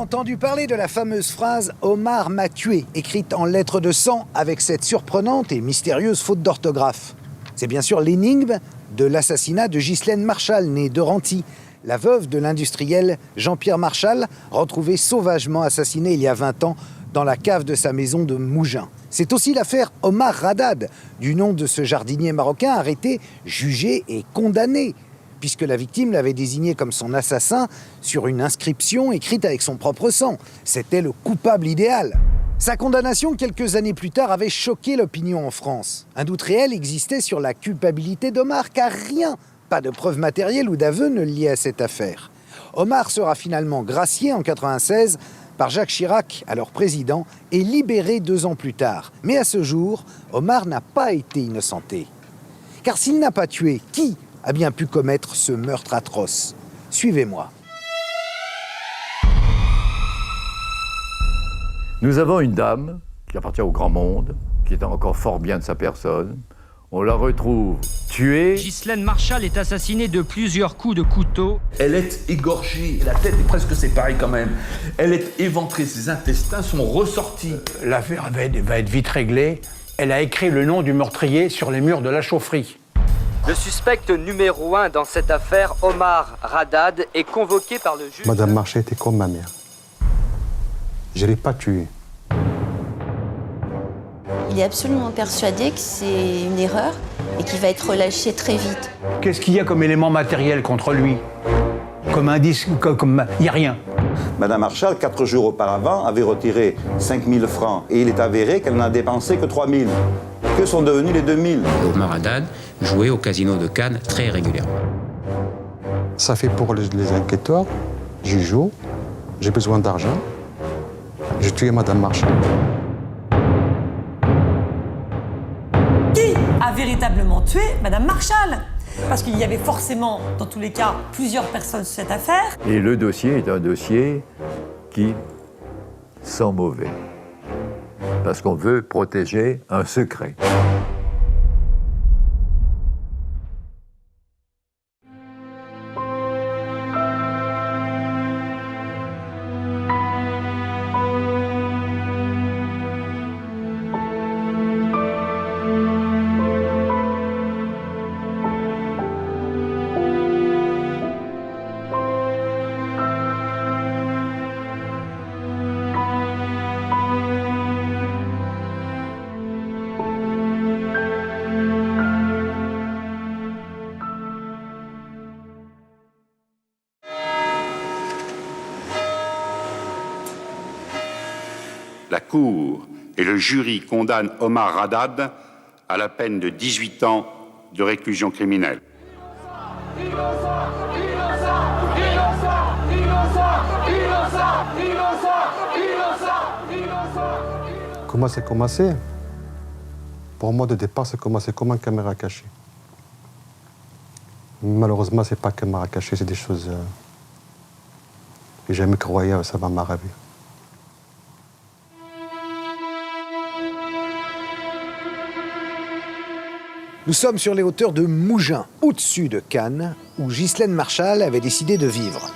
entendu parler de la fameuse phrase « Omar m'a tué », écrite en lettres de sang avec cette surprenante et mystérieuse faute d'orthographe. C'est bien sûr l'énigme de l'assassinat de Ghislaine Marchal, née de Renty, la veuve de l'industriel Jean-Pierre Marchal, retrouvé sauvagement assassiné il y a 20 ans dans la cave de sa maison de Mougins. C'est aussi l'affaire Omar Radad, du nom de ce jardinier marocain arrêté, jugé et condamné, puisque la victime l'avait désigné comme son assassin sur une inscription écrite avec son propre sang. C'était le coupable idéal. Sa condamnation, quelques années plus tard, avait choqué l'opinion en France. Un doute réel existait sur la culpabilité d'Omar, car rien, pas de preuves matérielles ou d'aveux ne le liaient à cette affaire. Omar sera finalement gracié en 1996 par Jacques Chirac, alors président, et libéré 2 ans plus tard. Mais à ce jour, Omar n'a pas été innocenté. Car s'il n'a pas tué, qui a bien pu commettre ce meurtre atroce? Suivez-moi. Nous avons une dame qui appartient au grand monde, qui est encore fort bien de sa personne. On la retrouve tuée. Ghislaine Marchal est assassinée de plusieurs coups de couteau. Elle est égorgée, la tête est presque séparée quand même. Elle est éventrée, ses intestins sont ressortis. L'affaire va être vite réglée. Elle a écrit le nom du meurtrier sur les murs de la chaufferie. Le suspect numéro 1 dans cette affaire, Omar Radad, est convoqué par le juge. Madame Marchal était comme ma mère. Je ne l'ai pas tuée. Il est absolument persuadé que c'est une erreur et qu'il va être relâché très vite. Qu'est-ce qu'il y a comme élément matériel contre lui? Comme indice, comme... Il n'y a rien. Madame Marchal, 4 jours auparavant, avait retiré 5 000 francs. Et il est avéré qu'elle n'a dépensé que 3 000. Que sont devenus les 2 000? Omar Radad jouait au casino de Cannes très régulièrement. Ça fait pour les enquêteurs, je joue, j'ai besoin d'argent, j'ai tué Madame Marchal. Qui a véritablement tué Madame Marchal? Parce qu'il y avait forcément, dans tous les cas, plusieurs personnes sur cette affaire. Et le dossier est un dossier qui sent mauvais. Parce qu'on veut protéger un secret. La Cour et le jury condamnent Omar Radad à la peine de 18 ans de réclusion criminelle. Comment c'est commencé? Pour moi, de départ, c'est commencé comme une caméra cachée. Malheureusement, c'est pas caméra cachée, c'est des choses que jamais croyais, ça va m'arriver. Nous sommes sur les hauteurs de Mougins, au-dessus de Cannes, où Ghislaine Marchal avait décidé de vivre.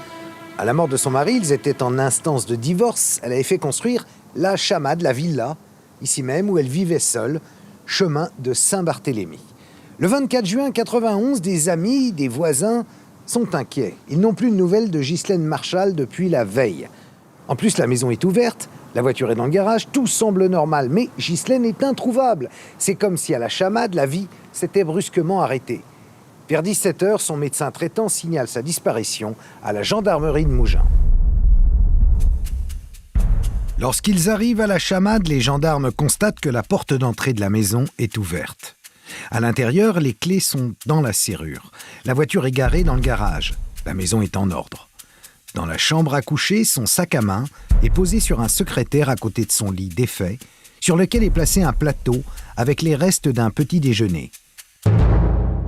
À la mort de son mari, ils étaient en instance de divorce. Elle avait fait construire la chamade, la villa, ici même où elle vivait seule, chemin de Saint-Barthélemy. Le 24 juin 1991, des amis, des voisins sont inquiets. Ils n'ont plus de nouvelles de Ghislaine Marchal depuis la veille. En plus, la maison est ouverte, la voiture est dans le garage, tout semble normal, mais Ghislaine est introuvable. C'est comme si à la chamade, la vie s'était brusquement arrêtée. Vers 17h, son médecin traitant signale sa disparition à la gendarmerie de Mougins. Lorsqu'ils arrivent à la chamade, les gendarmes constatent que la porte d'entrée de la maison est ouverte. À l'intérieur, les clés sont dans la serrure. La voiture est garée dans le garage. La maison est en ordre. Dans la chambre à coucher, son sac à main est posé sur un secrétaire à côté de son lit défait, sur lequel est placé un plateau avec les restes d'un petit déjeuner.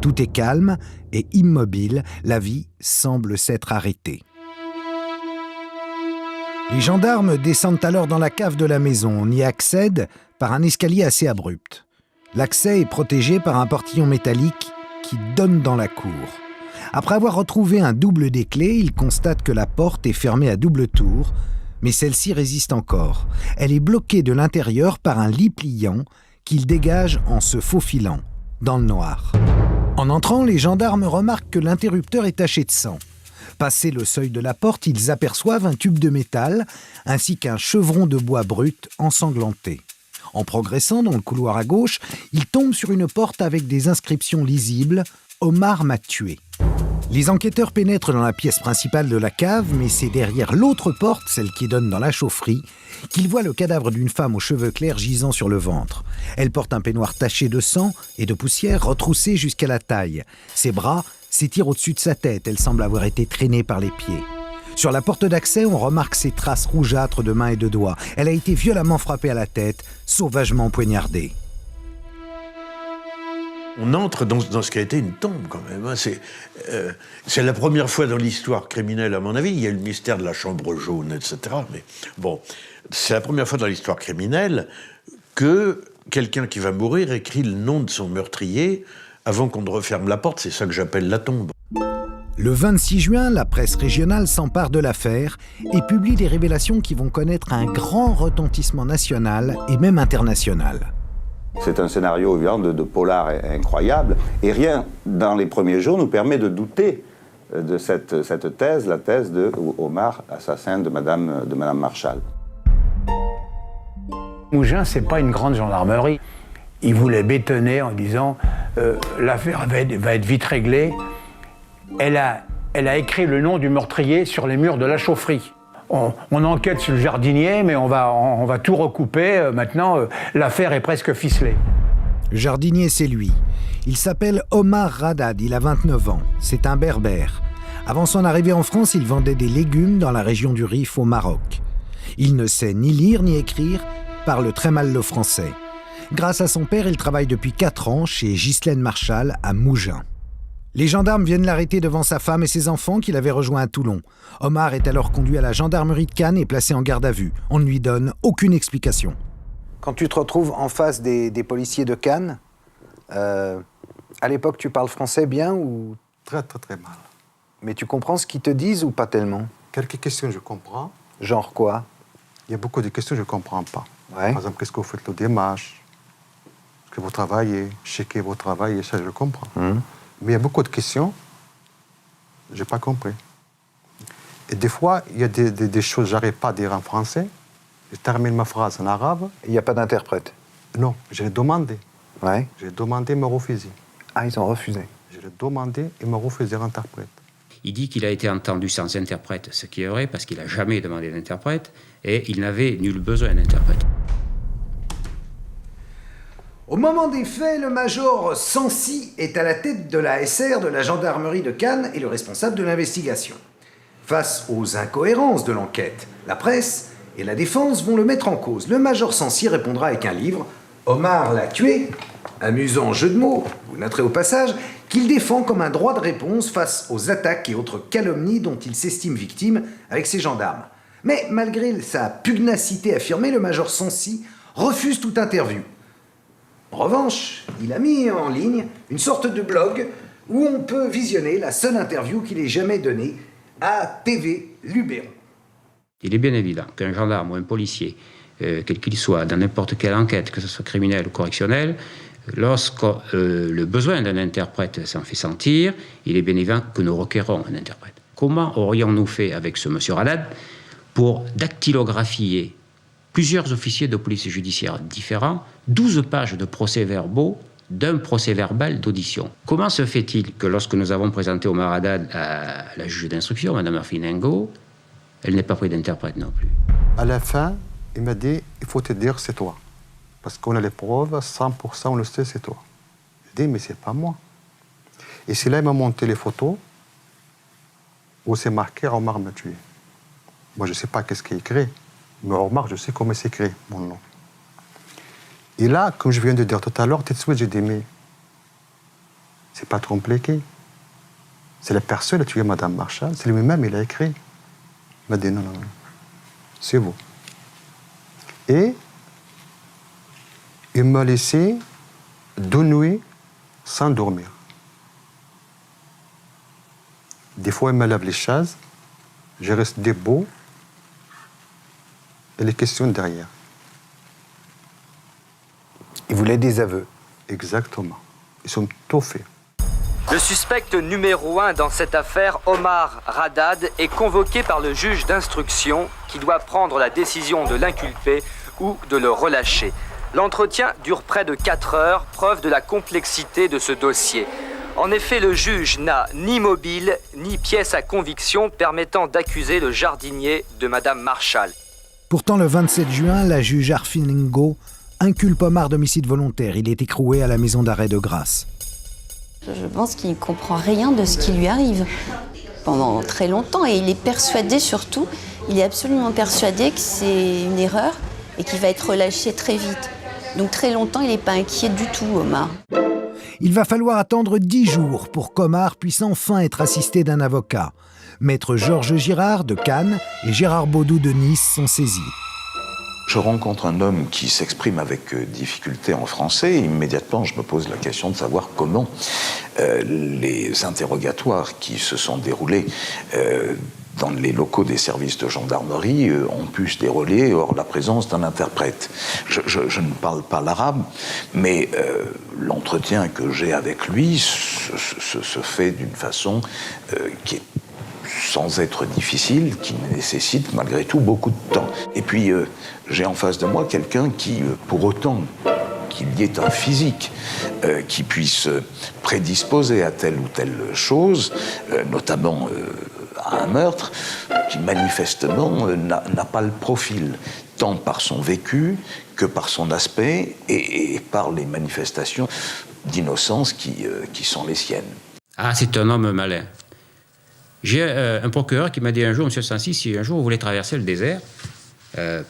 Tout est calme et immobile, la vie semble s'être arrêtée. Les gendarmes descendent alors dans la cave de la maison. On y accède par un escalier assez abrupt. L'accès est protégé par un portillon métallique qui donne dans la cour. Après avoir retrouvé un double des clés, ils constatent que la porte est fermée à double tour, Mais celle-ci résiste encore. Elle est bloquée de l'intérieur par un lit pliant qu'il dégage en se faufilant, dans le noir. En entrant, les gendarmes remarquent que l'interrupteur est taché de sang. Passé le seuil de la porte, ils aperçoivent un tube de métal ainsi qu'un chevron de bois brut ensanglanté. En progressant dans le couloir à gauche, ils tombent sur une porte avec des inscriptions lisibles « Omar m'a tué ». Les enquêteurs pénètrent dans la pièce principale de la cave, mais c'est derrière l'autre porte, celle qui donne dans la chaufferie, qu'ils voient le cadavre d'une femme aux cheveux clairs gisant sur le ventre. Elle porte un peignoir taché de sang et de poussière retroussé jusqu'à la taille. Ses bras s'étirent au-dessus de sa tête, elle semble avoir été traînée par les pieds. Sur la porte d'accès, on remarque ses traces rougeâtres de mains et de doigts. Elle a été violemment frappée à la tête, sauvagement poignardée. On entre dans ce qui a été une tombe, quand même. C'est la première fois dans l'histoire criminelle, à mon avis. Il y a eu le mystère de la chambre jaune, etc. Mais bon, c'est la première fois dans l'histoire criminelle que quelqu'un qui va mourir écrit le nom de son meurtrier avant qu'on ne referme la porte. C'est ça que j'appelle la tombe. Le 26 juin, la presse régionale s'empare de l'affaire et publie des révélations qui vont connaître un grand retentissement national et même international. C'est un scénario évidemment de polar incroyable, et rien dans les premiers jours nous permet de douter de cette thèse, la thèse de Omar, assassin de Madame Marchal. Mougins, c'est pas une grande gendarmerie. Il voulait bétonner en disant l'affaire va être vite réglée. Elle a écrit le nom du meurtrier sur les murs de la chaufferie. On enquête sur le jardinier, mais on va tout recouper. Maintenant, l'affaire est presque ficelée. Le jardinier, c'est lui. Il s'appelle Omar Radad, il a 29 ans. C'est un berbère. Avant son arrivée en France, il vendait des légumes dans la région du Rif au Maroc. Il ne sait ni lire ni écrire, parle très mal le français. Grâce à son père, il travaille depuis 4 ans chez Ghislaine Marchal à Mougins. Les gendarmes viennent l'arrêter devant sa femme et ses enfants qu'il avait rejoints à Toulon. Omar est alors conduit à la gendarmerie de Cannes et placé en garde à vue. On ne lui donne aucune explication. Quand tu te retrouves en face des policiers de Cannes, à l'époque, tu parles français bien ou... Très, très, très mal. Mais tu comprends ce qu'ils te disent ou pas tellement? Quelques questions, je comprends. Genre quoi? Il y a beaucoup de questions que je ne comprends pas. Ouais. Par exemple, qu'est-ce que vous faites le démarche? Est-ce que vous travaillez? Checkez votre travail, et ça, je le comprends. Mais il y a beaucoup de questions, je n'ai pas compris. Et des fois, il y a des choses que je n'arrive pas à dire en français. Je termine ma phrase en arabe. Il n'y a pas d'interprète? Non, je l'ai demandé. Ouais. J'ai demandé, ils m'ont refusé. Ah, ils ont refusé? Je l'ai demandé, ils m'ont refusé l'interprète. Il dit qu'il a été entendu sans interprète, ce qui est vrai, parce qu'il n'a jamais demandé d'interprète, et il n'avait nul besoin d'interprète. Au moment des faits, le major Sancy est à la tête de la SR de la gendarmerie de Cannes et le responsable de l'investigation. Face aux incohérences de l'enquête, la presse et la défense vont le mettre en cause. Le major Sancy répondra avec un livre, Omar l'a tué, amusant jeu de mots, vous noterez au passage, qu'il défend comme un droit de réponse face aux attaques et autres calomnies dont il s'estime victime avec ses gendarmes. Mais malgré sa pugnacité affirmée, le major Sancy refuse toute interview. En revanche, il a mis en ligne une sorte de blog où on peut visionner la seule interview qu'il ait jamais donnée à TV Luberon. Il est bien évident qu'un gendarme ou un policier, quel qu'il soit, dans n'importe quelle enquête, que ce soit criminelle ou correctionnelle, lorsque le besoin d'un interprète s'en fait sentir, il est bien évident que nous requérons un interprète. Comment aurions-nous fait avec ce monsieur Radad pour dactylographier plusieurs officiers de police judiciaire différents, 12 pages de procès-verbaux d'un procès-verbal d'audition. Comment se fait-il que lorsque nous avons présenté Omar Radad à la juge d'instruction, Mme Arfinengo, elle n'ait pas pris d'interprète non plus? À la fin, il m'a dit, il faut te dire c'est toi. Parce qu'on a les preuves, 100% on le sait, c'est toi. Je dis, mais c'est pas moi. Et c'est là il m'a monté les photos où c'est marqué Omar m'a tué. Moi, je ne sais pas qu'est-ce qui est écrit. Mais Omar, je sais comment c'est écrit, mon nom. Et là, comme je viens de dire tout à l'heure, tout de suite, j'ai dit, mais c'est pas trop compliqué. C'est la personne qui a tué Madame Marchal, c'est lui-même, il a écrit. Il m'a dit, non, c'est vous. Et il m'a laissé 2 nuits sans dormir. Des fois, il me lève les chaises, je reste debout, et les questions derrière. Il voulait des aveux. Exactement. Ils ont tout fait. Le suspect numéro 1 dans cette affaire, Omar Haddad, est convoqué par le juge d'instruction qui doit prendre la décision de l'inculper ou de le relâcher. L'entretien dure près de 4 heures, preuve de la complexité de ce dossier. En effet, le juge n'a ni mobile, ni pièce à conviction permettant d'accuser le jardinier de Madame Marshall. Pourtant, le 27 juin, la juge Arfilingo inculpe Omar d'homicide volontaire. Il est écroué à la maison d'arrêt de Grasse. Je pense qu'il ne comprend rien de ce qui lui arrive pendant très longtemps et il est persuadé surtout, il est absolument persuadé que c'est une erreur et qu'il va être relâché très vite. Donc très longtemps, il n'est pas inquiet du tout, Omar. Il va falloir attendre 10 jours pour qu'Omar puisse enfin être assisté d'un avocat. Maître Georges Girard de Cannes et Gérard Baudou de Nice sont saisis. Je rencontre un homme qui s'exprime avec difficulté en français et immédiatement je me pose la question de savoir comment les interrogatoires qui se sont déroulés dans les locaux des services de gendarmerie ont pu se dérouler hors la présence d'un interprète. Je ne parle pas l'arabe, mais l'entretien que j'ai avec lui se fait d'une façon qui est sans être difficile, qui nécessite malgré tout beaucoup de temps. Et puis, j'ai en face de moi quelqu'un qui, pour autant qu'il y ait un physique qui puisse prédisposer à telle ou telle chose, notamment à un meurtre, qui manifestement n'a pas le profil, tant par son vécu que par son aspect et par les manifestations d'innocence qui sont les siennes. Ah, c'est un homme malin. J'ai un procureur qui m'a dit un jour, Monsieur Sancy, si un jour vous voulez traverser le désert,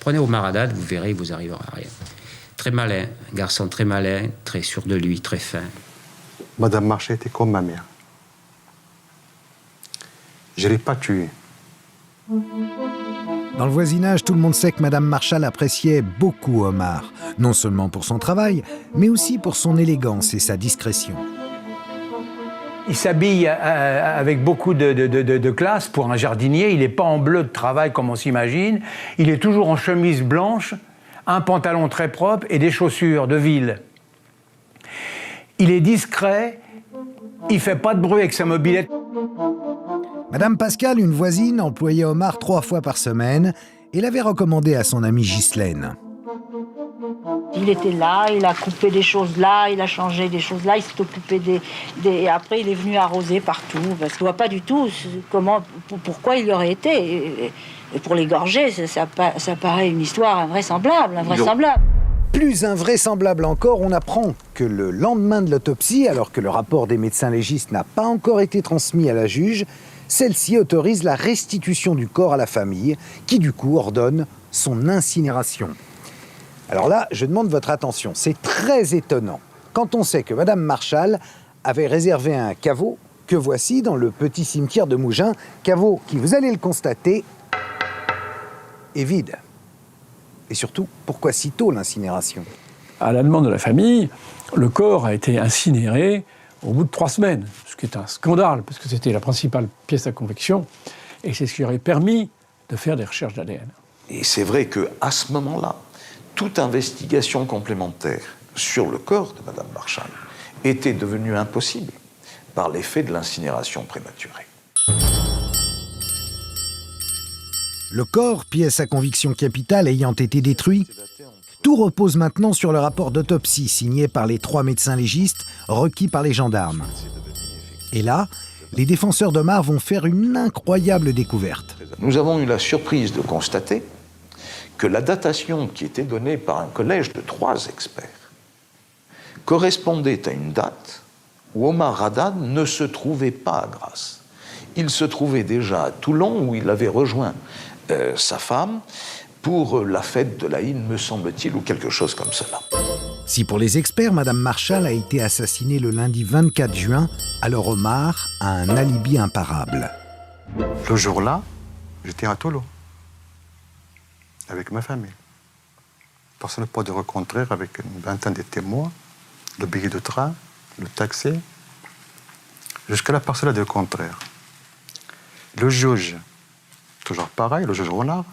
prenez Omar Haddad, vous verrez, il vous arrivera à rien. Très malin, un garçon très malin, très sûr de lui, très fin. Madame Marshall était comme ma mère. Je ne l'ai pas tuée. Dans le voisinage, tout le monde sait que Madame Marshall appréciait beaucoup Omar, non seulement pour son travail, mais aussi pour son élégance et sa discrétion. Il s'habille avec beaucoup de classe pour un jardinier. Il n'est pas en bleu de travail comme on s'imagine. Il est toujours en chemise blanche, un pantalon très propre et des chaussures de ville. Il est discret, il ne fait pas de bruit avec sa mobilette. Madame Pascal, une voisine, employait Omar 3 fois par semaine et l'avait recommandé à son amie Ghislaine. Il était là, il a coupé des choses là, il a changé des choses là, il s'est occupé des... Après, il est venu arroser partout, parce qu'on ne voit pas du tout pourquoi il y aurait été. Et pour l'égorger, ça paraît une histoire invraisemblable. Plus invraisemblable encore, on apprend que le lendemain de l'autopsie, alors que le rapport des médecins légistes n'a pas encore été transmis à la juge, celle-ci autorise la restitution du corps à la famille, qui du coup ordonne son incinération. Alors là, je demande votre attention, c'est très étonnant quand on sait que Madame Marshall avait réservé un caveau que voici dans le petit cimetière de Mougins, caveau qui, vous allez le constater, est vide. Et surtout, pourquoi si tôt l'incinération ? À la demande de la famille, le corps a été incinéré au bout de 3 semaines, ce qui est un scandale, parce que c'était la principale pièce à conviction, et c'est ce qui aurait permis de faire des recherches d'ADN. Et c'est vrai qu'à ce moment-là, toute investigation complémentaire sur le corps de Madame Marshall était devenue impossible par l'effet de l'incinération prématurée. Le corps, pièce à conviction capitale, ayant été détruit, tout repose maintenant sur le rapport d'autopsie signé par les 3 médecins légistes requis par les gendarmes. Et là, les défenseurs d'Omar vont faire une incroyable découverte. Nous avons eu la surprise de constater que la datation qui était donnée par un collège de 3 experts correspondait à une date où Omar Haddad ne se trouvait pas à Grasse. Il se trouvait déjà à Toulon, où il avait rejoint sa femme pour la fête de l'Aïd, me semble-t-il, ou quelque chose comme cela. Si pour les experts, Madame Marshall a été assassinée le lundi 24 juin, alors Omar a un alibi imparable. Le jour-là, j'étais à Toulon, avec ma famille. Personne ne peut rencontrer avec une vingtaine de témoins, le billet de train, le taxi. Jusqu'à la personne de contraire. Le juge, toujours pareil, le juge Renard,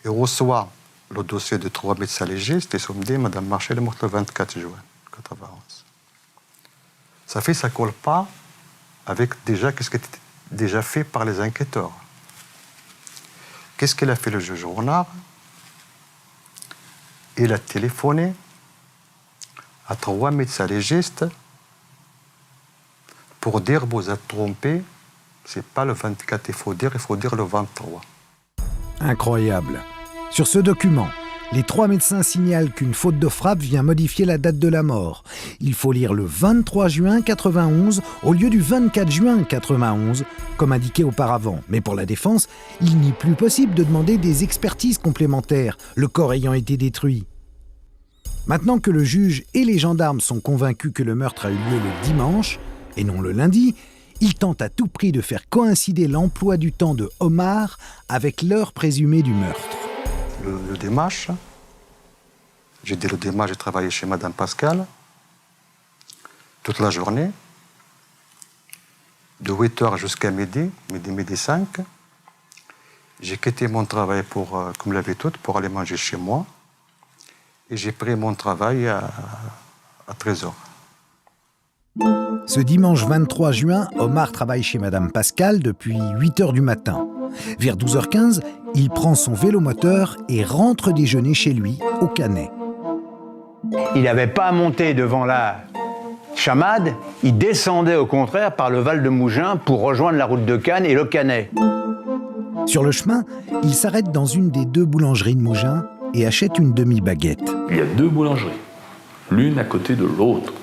Il reçoit le dossier de 3 médecins légistes et sommé Mme Marchal est morte le 24 juin 91. Ça fait, ça ne colle pas avec déjà ce qui était déjà fait par les enquêteurs. Qu'est-ce qu'il a fait le juge Renard? Il a téléphoné à 3 médecins légistes pour dire vous êtes trompé, c'est pas le 24 il faut dire le 23. Incroyable. Sur ce document, les 3 médecins signalent qu'une faute de frappe vient modifier la date de la mort. Il faut lire le 23 juin 91 au lieu du 24 juin 91, comme indiqué auparavant. Mais pour la défense, il n'est plus possible de demander des expertises complémentaires, le corps ayant été détruit. Maintenant que le juge et les gendarmes sont convaincus que le meurtre a eu lieu le dimanche, et non le lundi, ils tentent à tout prix de faire coïncider l'emploi du temps de Omar avec l'heure présumée du meurtre. Le démarche, j'ai dit le démarche, j'ai travaillé chez Madame Pascal toute la journée, de 8h jusqu'à midi 5. J'ai quitté mon travail comme l'avait toute, pour aller manger chez moi. Et j'ai pris mon travail à 13h. Ce dimanche 23 juin, Omar travaille chez Madame Pascal depuis 8h du matin. Vers 12h15, il prend son vélomoteur et rentre déjeuner chez lui, au Canet. Il n'avait pas à monter devant la Chamade, il descendait au contraire par le Val de Mougins pour rejoindre la route de Cannes et le Canet. Sur le chemin, il s'arrête dans une des 2 boulangeries de Mougins et achète une demi-baguette. Il y a 2 boulangeries, l'une à côté de l'autre.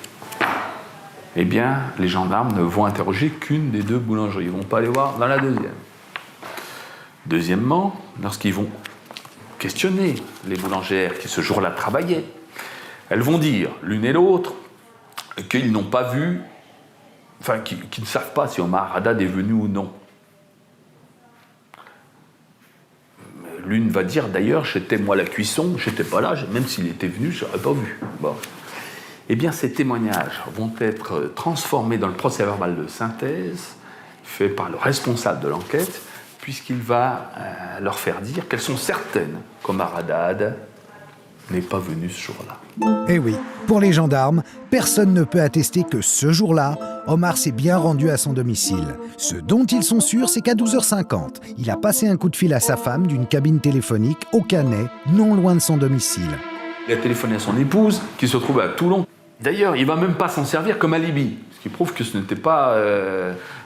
Eh bien, les gendarmes ne vont interroger qu'une des 2 boulangeries. Ils ne vont pas aller voir dans la deuxième. Deuxièmement, lorsqu'ils vont questionner les boulangères qui ce jour-là travaillaient, elles vont dire, l'une et l'autre, qu'ils n'ont pas vu, enfin, qu'ils ne savent pas si Omar Haddad est venu ou non. L'une va dire, d'ailleurs, j'étais moi à la cuisson, j'étais pas là, même s'il était venu, je n'aurais pas vu. Bon. Eh bien, ces témoignages vont être transformés dans le procès-verbal de synthèse, fait par le responsable de l'enquête, puisqu'il va leur faire dire qu'elles sont certaines qu'Omar Haddad n'est pas venu ce jour-là. Eh oui, pour les gendarmes, personne ne peut attester que ce jour-là, Omar s'est bien rendu à son domicile. Ce dont ils sont sûrs, c'est qu'à 12h50, il a passé un coup de fil à sa femme d'une cabine téléphonique au Canet, non loin de son domicile. Il a téléphoné à son épouse, qui se trouve à Toulon. D'ailleurs, il ne va même pas s'en servir comme alibi, ce qui prouve que ce n'était pas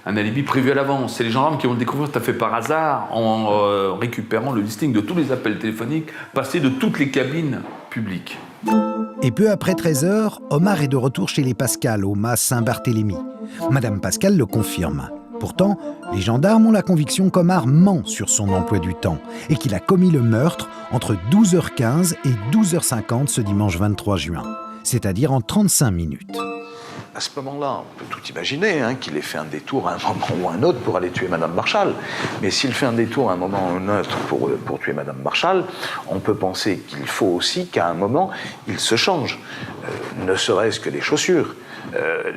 un alibi prévu à l'avance. C'est les gendarmes qui vont le découvrir tout à fait par hasard en récupérant le listing de tous les appels téléphoniques passés de toutes les cabines publiques. Et peu après 13h, Omar est de retour chez les Pascal, au mas Saint-Barthélemy. Madame Pascal le confirme. Pourtant, les gendarmes ont la conviction qu'Omar ment sur son emploi du temps et qu'il a commis le meurtre entre 12h15 et 12h50 ce dimanche 23 juin, c'est-à-dire en 35 minutes. À ce moment-là, on peut tout imaginer, qu'il ait fait un détour à un moment ou à un autre pour aller tuer Madame Marchal. Mais s'il fait un détour à un moment ou un autre pour tuer Madame Marchal, on peut penser qu'il faut aussi qu'à un moment, il se change. Ne serait-ce que les chaussures,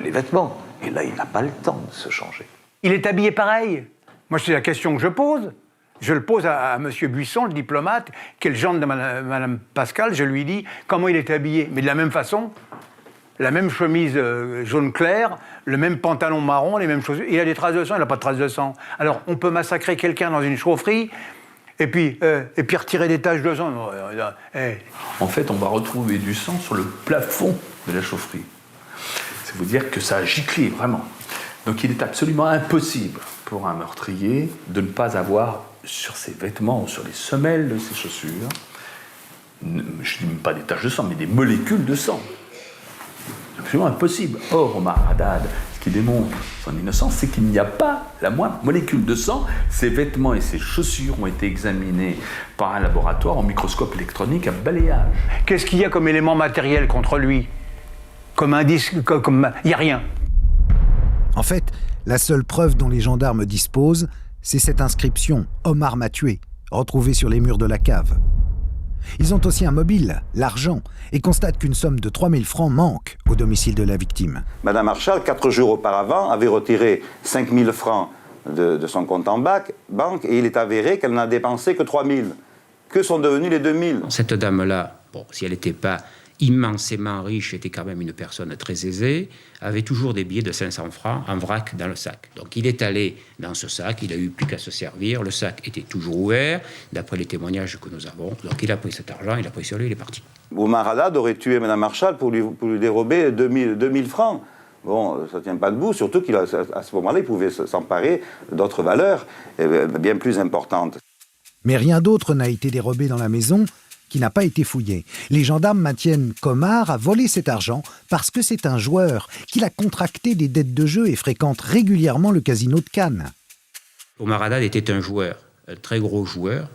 les vêtements. Et là, il n'a pas le temps de se changer. Il est habillé pareil. Moi, c'est la question que je pose. Je le pose à M. Buisson, le diplomate, qui est le gendre de Mme Pascal. Je lui dis comment il est habillé. Mais de la même façon, la même chemise jaune clair, le même pantalon marron, les mêmes chaussures. Il a des traces de sang, il n'a pas de traces de sang. Alors, on peut massacrer quelqu'un dans une chaufferie et puis retirer des taches de sang. En fait, on va retrouver du sang sur le plafond de la chaufferie. C'est vous dire que ça a giclé, vraiment. Donc, il est absolument impossible pour un meurtrier de ne pas avoir sur ses vêtements ou sur les semelles de ses chaussures, je ne dis même pas des taches de sang, mais des molécules de sang. C'est absolument impossible. Or, Omar Haddad, ce qui démontre son innocence, c'est qu'il n'y a pas la moindre molécule de sang. Ses vêtements et ses chaussures ont été examinés par un laboratoire en microscope électronique à balayage. Qu'est-ce qu'il y a comme élément matériel contre lui? Comme indice, il n'y a rien. En fait, la seule preuve dont les gendarmes disposent, c'est cette inscription « Omar m'a tué », retrouvée sur les murs de la cave. Ils ont aussi un mobile, l'argent, et constatent qu'une somme de 3000 francs manque au domicile de la victime. Madame Marchal, 4 jours auparavant, avait retiré 5000 francs de son compte en banque et il est avéré qu'elle n'a dépensé que 3000. Que sont devenus les 2000 ? Cette dame-là, bon, si elle n'était pas immensément riche, était quand même une personne très aisée, avait toujours des billets de 500 francs en vrac dans le sac. Donc il est allé dans ce sac, il n'a eu plus qu'à se servir, le sac était toujours ouvert, d'après les témoignages que nous avons. Donc il a pris cet argent, il a pris sur lui, il est parti. Omar Haddad aurait tué Mme Marshall pour lui dérober 2000 francs. Bon, ça ne tient pas debout, surtout qu'à ce moment-là, il pouvait s'emparer d'autres valeurs bien plus importantes. Mais rien d'autre n'a été dérobé dans la maison, qui n'a pas été fouillé. Les gendarmes maintiennent qu'Omar a volé cet argent parce que c'est un joueur, qu'il a contracté des dettes de jeu et fréquente régulièrement le casino de Cannes. Omar Haddad était un joueur, un très gros joueur,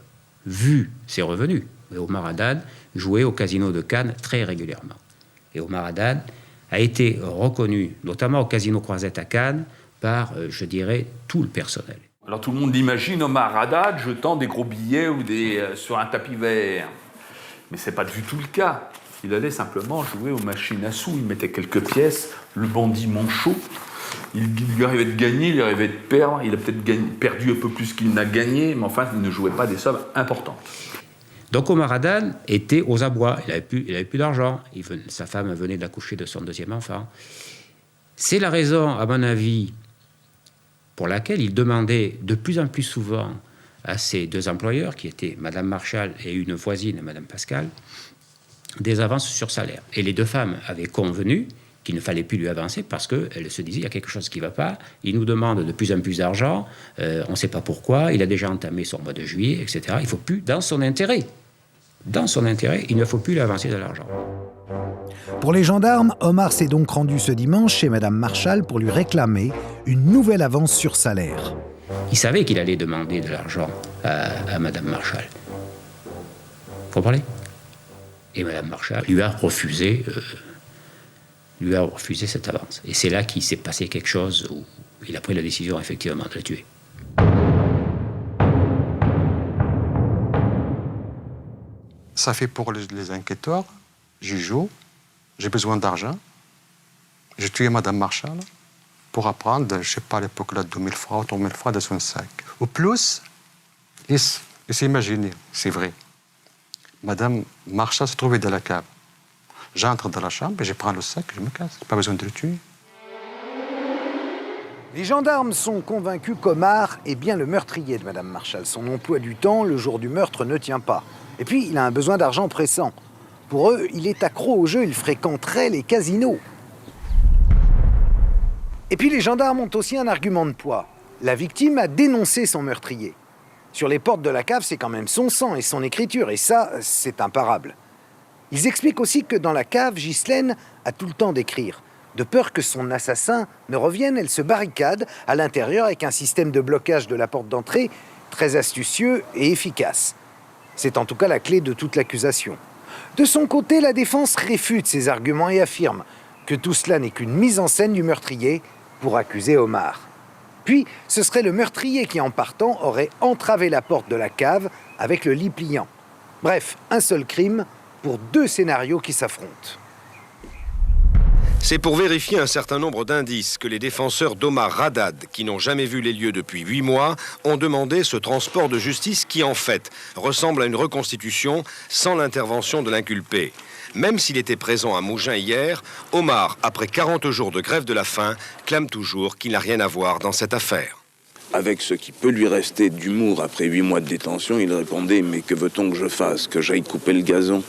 vu ses revenus. Et Omar Haddad jouait au casino de Cannes très régulièrement. Et Omar Haddad a été reconnu, notamment au casino Croisette à Cannes, par, je dirais, tout le personnel. Alors tout le monde imagine Omar Haddad jetant des gros billets ou sur un tapis vert. Mais ce n'est pas du tout le cas. Il allait simplement jouer aux machines à sous. Il mettait quelques pièces, le bandit manchot. Il lui arrivait de gagner, il lui arrivait de perdre. Il a peut-être perdu un peu plus qu'il n'a gagné, mais enfin, il ne jouait pas des sommes importantes. Donc Omar Haddad était aux abois. Il n'avait plus d'argent. Sa femme venait d'accoucher de son deuxième enfant. C'est la raison, à mon avis, pour laquelle il demandait de plus en plus souvent à ses deux employeurs, qui étaient Mme Marshall et une voisine, Mme Pascal, des avances sur salaire. Et les deux femmes avaient convenu qu'il ne fallait plus lui avancer parce qu'elles se disaient il y a quelque chose qui ne va pas, il nous demande de plus en plus d'argent, on ne sait pas pourquoi, il a déjà entamé son mois de juillet, etc. Il ne faut plus, dans son intérêt, il ne faut plus lui avancer de l'argent. Pour les gendarmes, Omar s'est donc rendu ce dimanche chez Mme Marshall pour lui réclamer une nouvelle avance sur salaire. Il savait qu'il allait demander de l'argent à Mme Marshall. Vous comprenez ? Et Mme Marshall lui a refusé cette avance. Et c'est là qu'il s'est passé quelque chose où il a pris la décision effectivement de la tuer. Ça fait pour les enquêteurs, j'y joue, j'ai besoin d'argent. J'ai tué Mme Marshall pour apprendre, je ne sais pas à l'époque, là, 2000 francs ou 3000 francs de son sac. Au plus, il s'est imaginé, c'est vrai. Mme Marshall se trouvait dans la cave. J'entre dans la chambre et je prends le sac et je me casse. Pas besoin de le tuer. Les gendarmes sont convaincus qu'Omar est bien le meurtrier de Mme Marshall. Son emploi du temps, le jour du meurtre, ne tient pas. Et puis, il a un besoin d'argent pressant. Pour eux, il est accro au jeu, il fréquenterait les casinos. Et puis les gendarmes ont aussi un argument de poids. La victime a dénoncé son meurtrier. Sur les portes de la cave, c'est quand même son sang et son écriture, et ça, c'est imparable. Ils expliquent aussi que dans la cave, Ghislaine a tout le temps d'écrire. De peur que son assassin ne revienne, elle se barricade à l'intérieur avec un système de blocage de la porte d'entrée très astucieux et efficace. C'est en tout cas la clé de toute l'accusation. De son côté, la défense réfute ces arguments et affirme que tout cela n'est qu'une mise en scène du meurtrier pour accuser Omar. Puis, ce serait le meurtrier qui, en partant, aurait entravé la porte de la cave avec le lit pliant. Bref, un seul crime pour deux scénarios qui s'affrontent. C'est pour vérifier un certain nombre d'indices que les défenseurs d'Omar Haddad, qui n'ont jamais vu les lieux depuis 8 mois, ont demandé ce transport de justice qui, en fait, ressemble à une reconstitution sans l'intervention de l'inculpé. Même s'il était présent à Mougins hier, Omar, après 40 jours de grève de la faim, clame toujours qu'il n'a rien à voir dans cette affaire. Avec ce qui peut lui rester d'humour après 8 mois de détention, il répondait « Mais que veut-on que je fasse? Que j'aille couper le gazon ?»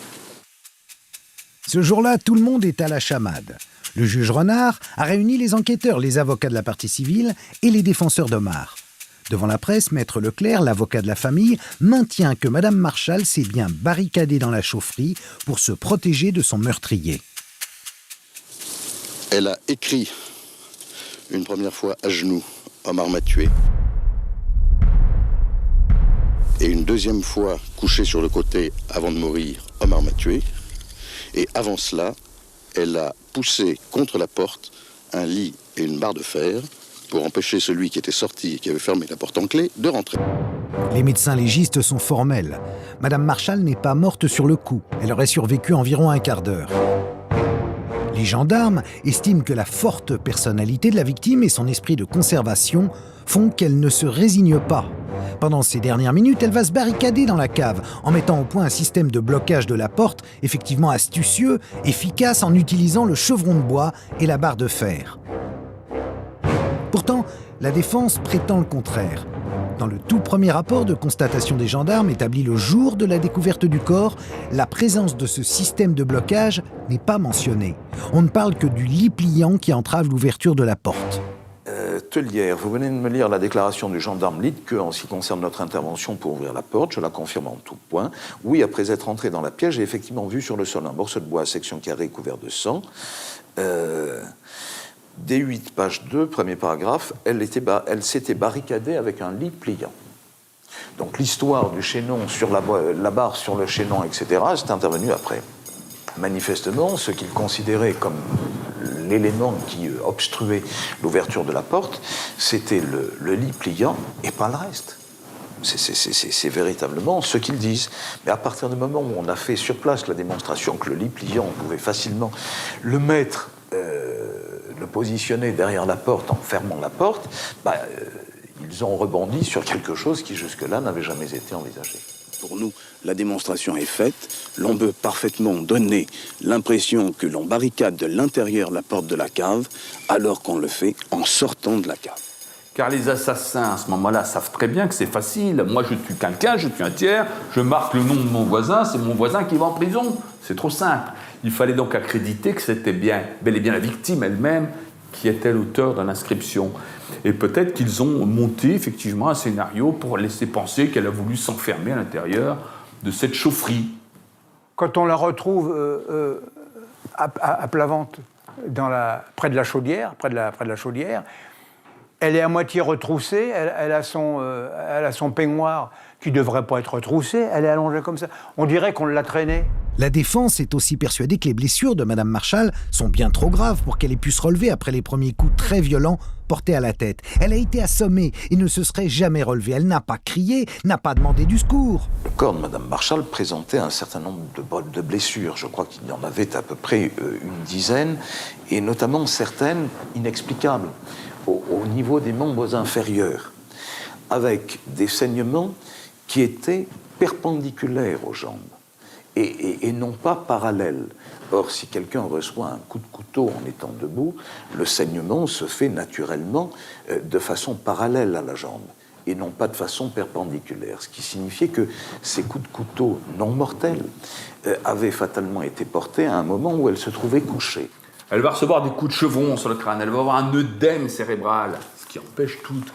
Ce jour-là, tout le monde est à la chamade. Le juge Renard a réuni les enquêteurs, les avocats de la partie civile et les défenseurs d'Omar. Devant la presse, Maître Leclerc, l'avocat de la famille, maintient que Mme Marshall s'est bien barricadée dans la chaufferie pour se protéger de son meurtrier. Elle a écrit une première fois à genoux « Omar m'a tué ». Et une deuxième fois couchée sur le côté avant de mourir « Omar m'a tué ». Et avant cela, elle a poussé contre la porte un lit et une barre de fer pour empêcher celui qui était sorti et qui avait fermé la porte en clé de rentrer. Les médecins légistes sont formels. Madame Marshall n'est pas morte sur le coup. Elle aurait survécu environ un quart d'heure. Les gendarmes estiment que la forte personnalité de la victime et son esprit de conservation font qu'elle ne se résigne pas. Pendant ces dernières minutes, elle va se barricader dans la cave en mettant au point un système de blocage de la porte, effectivement astucieux, efficace en utilisant le chevron de bois et la barre de fer. Pourtant, la défense prétend le contraire. Dans le tout premier rapport de constatation des gendarmes établi le jour de la découverte du corps, la présence de ce système de blocage n'est pas mentionnée. On ne parle que du lit pliant qui entrave l'ouverture de la porte. Tellière, vous venez de me lire la déclaration du gendarme Litt que, en ce qui concerne notre intervention pour ouvrir la porte, je la confirme en tout point. Oui, après être entré dans la pièce, j'ai effectivement vu sur le sol un morceau de bois à section carrée couvert de sang. D8, page 2, premier paragraphe, elle s'était barricadée avec un lit pliant. Donc l'histoire du chaînon sur la barre sur le chaînon, etc., c'est intervenu après. Manifestement, ce qu'il considérait comme l'élément qui obstruait l'ouverture de la porte, c'était le lit pliant et pas le reste. C'est véritablement ce qu'ils disent. Mais à partir du moment où on a fait sur place la démonstration que le lit pliant, on pouvait facilement le mettre, le positionner derrière la porte en fermant la porte, ils ont rebondi sur quelque chose qui jusque-là n'avait jamais été envisagé. Pour nous, la démonstration est faite. L'on peut parfaitement donner l'impression que l'on barricade de l'intérieur la porte de la cave, alors qu'on le fait en sortant de la cave. Car les assassins, à ce moment-là, savent très bien que c'est facile. Moi, je tue quelqu'un, je tue un tiers, je marque le nom de mon voisin, c'est mon voisin qui va en prison. C'est trop simple. Il fallait donc accréditer que c'était bel et bien la victime elle-même qui était l'auteur de l'inscription. Et peut-être qu'ils ont monté effectivement un scénario pour laisser penser qu'elle a voulu s'enfermer à l'intérieur de cette chaufferie. Quand on la retrouve à plat ventre, près de la chaudière, elle est à moitié retroussée, elle a son peignoir qui ne devrait pas être retroussé, elle est allongée comme ça. On dirait qu'on l'a traînée. La défense est aussi persuadée que les blessures de Madame Marchal sont bien trop graves pour qu'elle ait pu se relever après les premiers coups très violents portés à la tête. Elle a été assommée et ne se serait jamais relevée. Elle n'a pas crié, n'a pas demandé du secours. Le corps de Madame Marchal présentait un certain nombre de blessures. Je crois qu'il y en avait à peu près une dizaine, et notamment certaines inexplicables au niveau des membres inférieurs, avec des saignements qui étaient perpendiculaires aux jambes et non pas parallèles. Or, si quelqu'un reçoit un coup de couteau en étant debout, le saignement se fait naturellement de façon parallèle à la jambe et non pas de façon perpendiculaire, ce qui signifiait que ces coups de couteau non mortels avaient fatalement été portés à un moment où elle se trouvait couchée. Elle va recevoir des coups de chevron sur le crâne, elle va avoir un œdème cérébral, ce qui empêche toute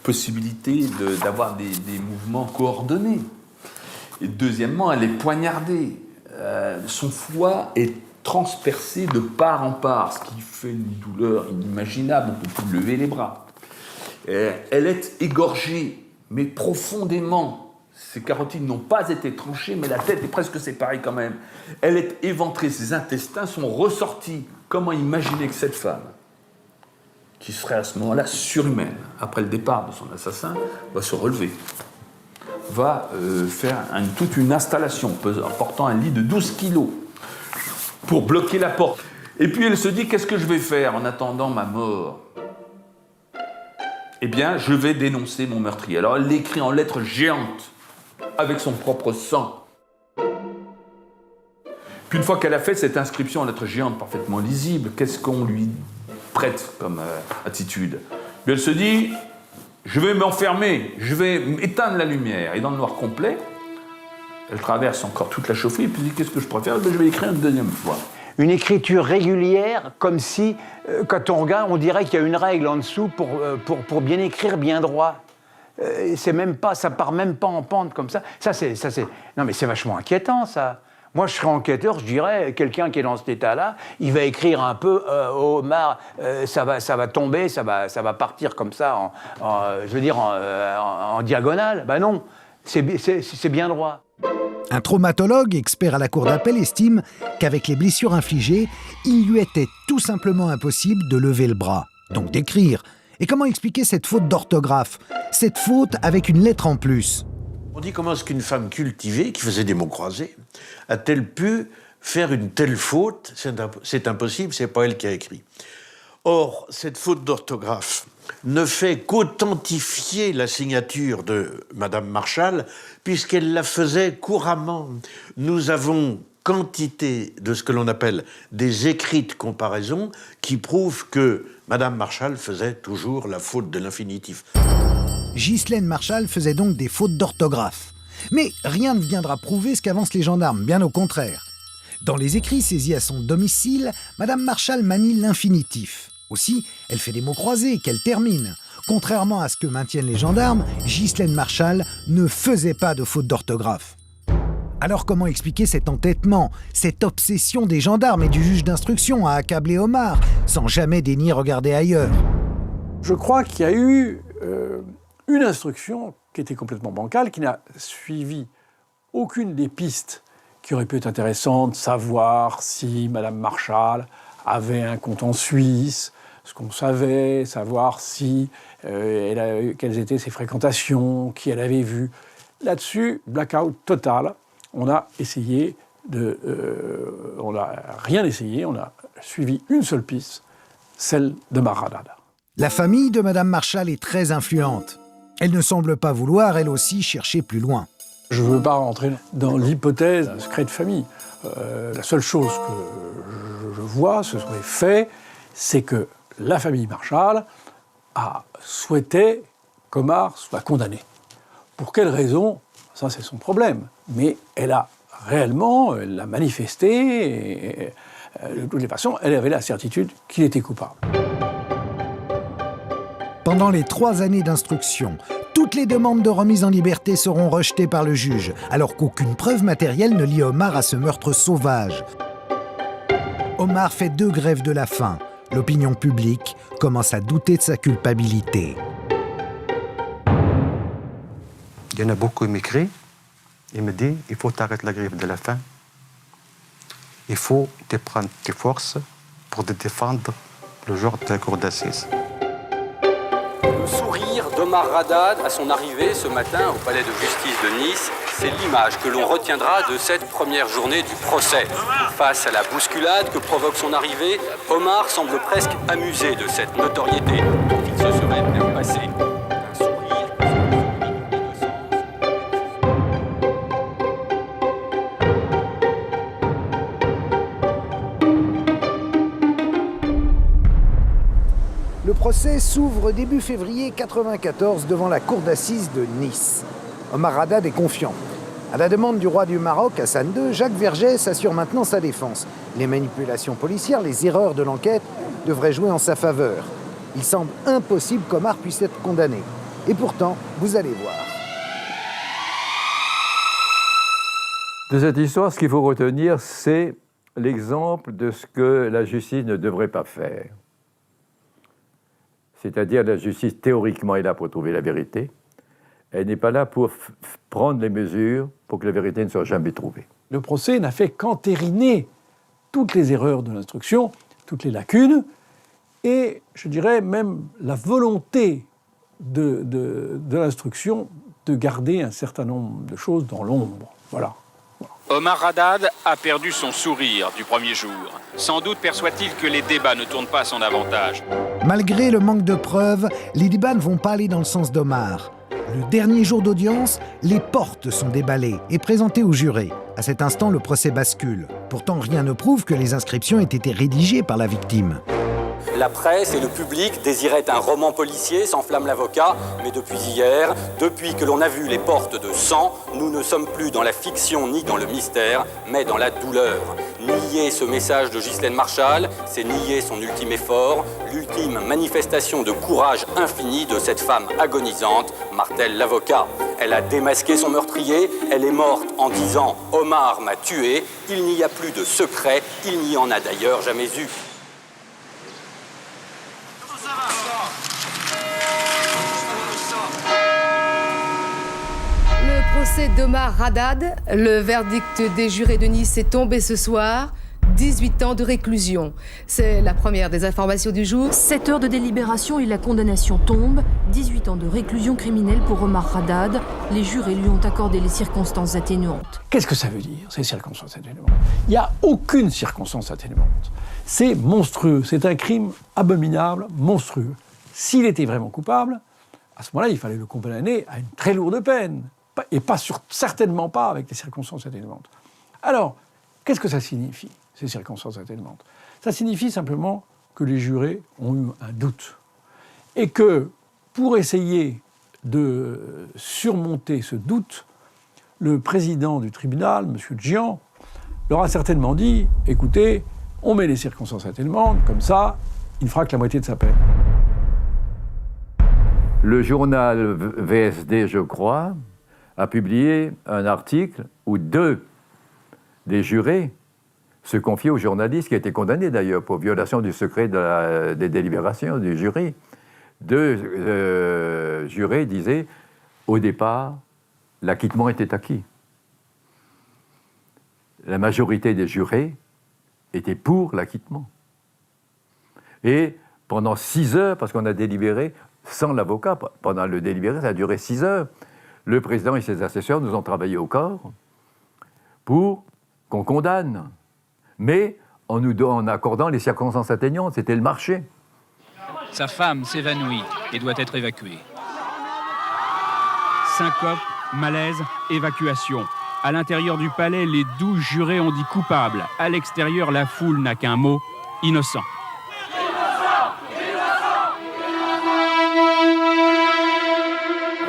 possibilité d'avoir des mouvements coordonnés. Et deuxièmement, elle est poignardée. Son foie est transpercé de part en part, ce qui fait une douleur inimaginable, on ne peut plus lever les bras. Elle est égorgée, mais profondément. Ses carotides n'ont pas été tranchées, mais la tête est presque séparée quand même. Elle est éventrée, ses intestins sont ressortis. Comment imaginer que cette femme, qui serait à ce moment-là surhumaine, après le départ de son assassin, va se relever, va faire toute une installation portant un lit de 12 kilos pour bloquer la porte. Et puis elle se dit, qu'est-ce que je vais faire en attendant ma mort ? Eh bien, je vais dénoncer mon meurtrier. Alors elle l'écrit en lettres géantes, avec son propre sang. Puis une fois qu'elle a fait cette inscription en lettres géantes parfaitement lisible, qu'est-ce qu'on lui prête comme attitude ? Puis elle se dit, je vais m'enfermer, je vais éteindre la lumière. Et dans le noir complet, elle traverse encore toute la chaufferie, et puis dit, qu'est-ce que je préfère ? Je vais écrire une deuxième fois. Une écriture régulière, comme si, quand on regarde, on dirait qu'il y a une règle en dessous pour bien écrire, bien droit. C'est même pas, ça part même pas en pente comme ça. Non mais c'est vachement inquiétant, ça. Moi, je serais enquêteur, je dirais, quelqu'un qui est dans cet état-là, il va écrire un peu, Omar, ça va tomber, ça va partir comme ça, en diagonale. Ben non, c'est bien droit. Un traumatologue, expert à la cour d'appel, estime qu'avec les blessures infligées, il lui était tout simplement impossible de lever le bras, donc d'écrire. Et comment expliquer cette faute d'orthographe, cette faute avec une lettre en plus ? On dit comment est-ce qu'une femme cultivée, qui faisait des mots croisés, a-t-elle pu faire une telle faute ? C'est impossible, c'est pas elle qui a écrit. Or, cette faute d'orthographe ne fait qu'authentifier la signature de Madame Marchal, puisqu'elle la faisait couramment. Nous avons quantité de ce que l'on appelle des écrits de comparaison qui prouvent que Madame Marchal faisait toujours la faute de l'infinitif. Ghislaine Marchal faisait donc des fautes d'orthographe. Mais rien ne viendra prouver ce qu'avancent les gendarmes, bien au contraire. Dans les écrits saisis à son domicile, Madame Marchal manie l'infinitif. Aussi, elle fait des mots croisés qu'elle termine. Contrairement à ce que maintiennent les gendarmes, Ghislaine Marchal ne faisait pas de faute d'orthographe. Alors comment expliquer cet entêtement, cette obsession des gendarmes et du juge d'instruction à accabler Omar, sans jamais daigner regarder ailleurs? Je crois qu'il y a eu une instruction qui était complètement bancale, qui n'a suivi aucune des pistes qui auraient pu être intéressantes, savoir si Madame Marchal avait un compte en Suisse, ce qu'on savait, savoir si quelles étaient ses fréquentations, qui elle avait vu. Là-dessus, blackout total. On a essayé on n'a rien essayé, on a suivi une seule piste, celle de Omar Haddad. La famille de Madame Marchal est très influente. Elle ne semble pas vouloir, elle aussi, chercher plus loin. Je ne veux pas rentrer dans l'hypothèse d'un secret de famille. La seule chose que je vois, ce sont les faits, c'est que la famille Marchal a souhaité qu'Omar soit condamné. Pour quelle raison? Ça, c'est son problème. Mais elle a réellement, elle l'a manifesté, et de toutes les façons, elle avait la certitude qu'il était coupable. Pendant les 3 années d'instruction, toutes les demandes de remise en liberté seront rejetées par le juge, alors qu'aucune preuve matérielle ne lie Omar à ce meurtre sauvage. Omar fait 2 grèves de la faim. L'opinion publique commence à douter de sa culpabilité. Il y en a beaucoup qui m'écrivent. Il me dit, il faut t'arrêter la grève de la faim. Il faut te prendre tes forces pour te défendre le jour de la cour d'assises. Le sourire d'Omar Haddad à son arrivée ce matin au palais de justice de Nice, c'est l'image que l'on retiendra de cette première journée du procès. Face à la bousculade que provoque son arrivée, Omar semble presque amusé de cette notoriété dont il se serait même passé. Le procès s'ouvre début février 1994 devant la cour d'assises de Nice. Omar Haddad est confiant. À la demande du roi du Maroc, Hassan II, Jacques Vergès assure maintenant sa défense. Les manipulations policières, les erreurs de l'enquête devraient jouer en sa faveur. Il semble impossible qu'Omar puisse être condamné. Et pourtant, vous allez voir. De cette histoire, ce qu'il faut retenir, c'est l'exemple de ce que la justice ne devrait pas faire. C'est-à-dire la justice, théoriquement, est là pour trouver la vérité. Elle n'est pas là pour prendre les mesures pour que la vérité ne soit jamais trouvée. Le procès n'a fait qu'entériner toutes les erreurs de l'instruction, toutes les lacunes, et je dirais même la volonté de l'instruction de garder un certain nombre de choses dans l'ombre. Voilà. Omar Haddad a perdu son sourire du premier jour. Sans doute perçoit-il que les débats ne tournent pas à son avantage. Malgré le manque de preuves, les débats ne vont pas aller dans le sens d'Omar. Le dernier jour d'audience, les portes sont déballées et présentées aux jurés. À cet instant, le procès bascule. Pourtant, rien ne prouve que les inscriptions aient été rédigées par la victime. La presse et le public désiraient un roman policier, s'enflamme l'avocat, mais depuis hier, depuis que l'on a vu les portes de sang, nous ne sommes plus dans la fiction ni dans le mystère, mais dans la douleur. Nier ce message de Ghislaine Marchal, c'est nier son ultime effort, l'ultime manifestation de courage infini de cette femme agonisante, martèle l'avocat. Elle a démasqué son meurtrier, elle est morte en disant « Omar m'a tué », il n'y a plus de secret, il n'y en a d'ailleurs jamais eu. Le procès d'Omar Haddad, le verdict des jurés de Nice est tombé ce soir. 18 ans de réclusion. C'est la première des informations du jour. 7 heures de délibération et la condamnation tombe. 18 ans de réclusion criminelle pour Omar Haddad. Les jurés lui ont accordé les circonstances atténuantes. Qu'est-ce que ça veut dire, ces circonstances atténuantes? Il n'y a aucune circonstance atténuante. C'est monstrueux, c'est un crime abominable, monstrueux. S'il était vraiment coupable, à ce moment-là, il fallait le condamner à une très lourde peine, et certainement pas avec des circonstances atténuantes. Alors, qu'est-ce que ça signifie, ces circonstances atténuantes? Ça signifie simplement que les jurés ont eu un doute, et que, pour essayer de surmonter ce doute, le président du tribunal, M. Gian, leur a certainement dit « Écoutez, on met les circonstances atténuantes, comme ça, il ne fera que la moitié de sa peine. » Le journal VSD, je crois, a publié un article où 2 des jurés se confiaient au journaliste, qui a été condamné d'ailleurs pour violation du secret des délibérations du jury. 2 jurés disaient, au départ, l'acquittement était acquis. La majorité des jurés étaient pour l'acquittement. Et pendant 6 heures, parce qu'on a délibéré sans l'avocat, pendant le délibéré, ça a duré 6 heures, le président et ses assesseurs nous ont travaillé au corps pour qu'on condamne, mais en accordant les circonstances atténuantes, c'était le marché. Sa femme s'évanouit et doit être évacuée. Syncope, malaise, évacuation. À l'intérieur du palais, les 12 jurés ont dit coupable. À l'extérieur, la foule n'a qu'un mot, innocent.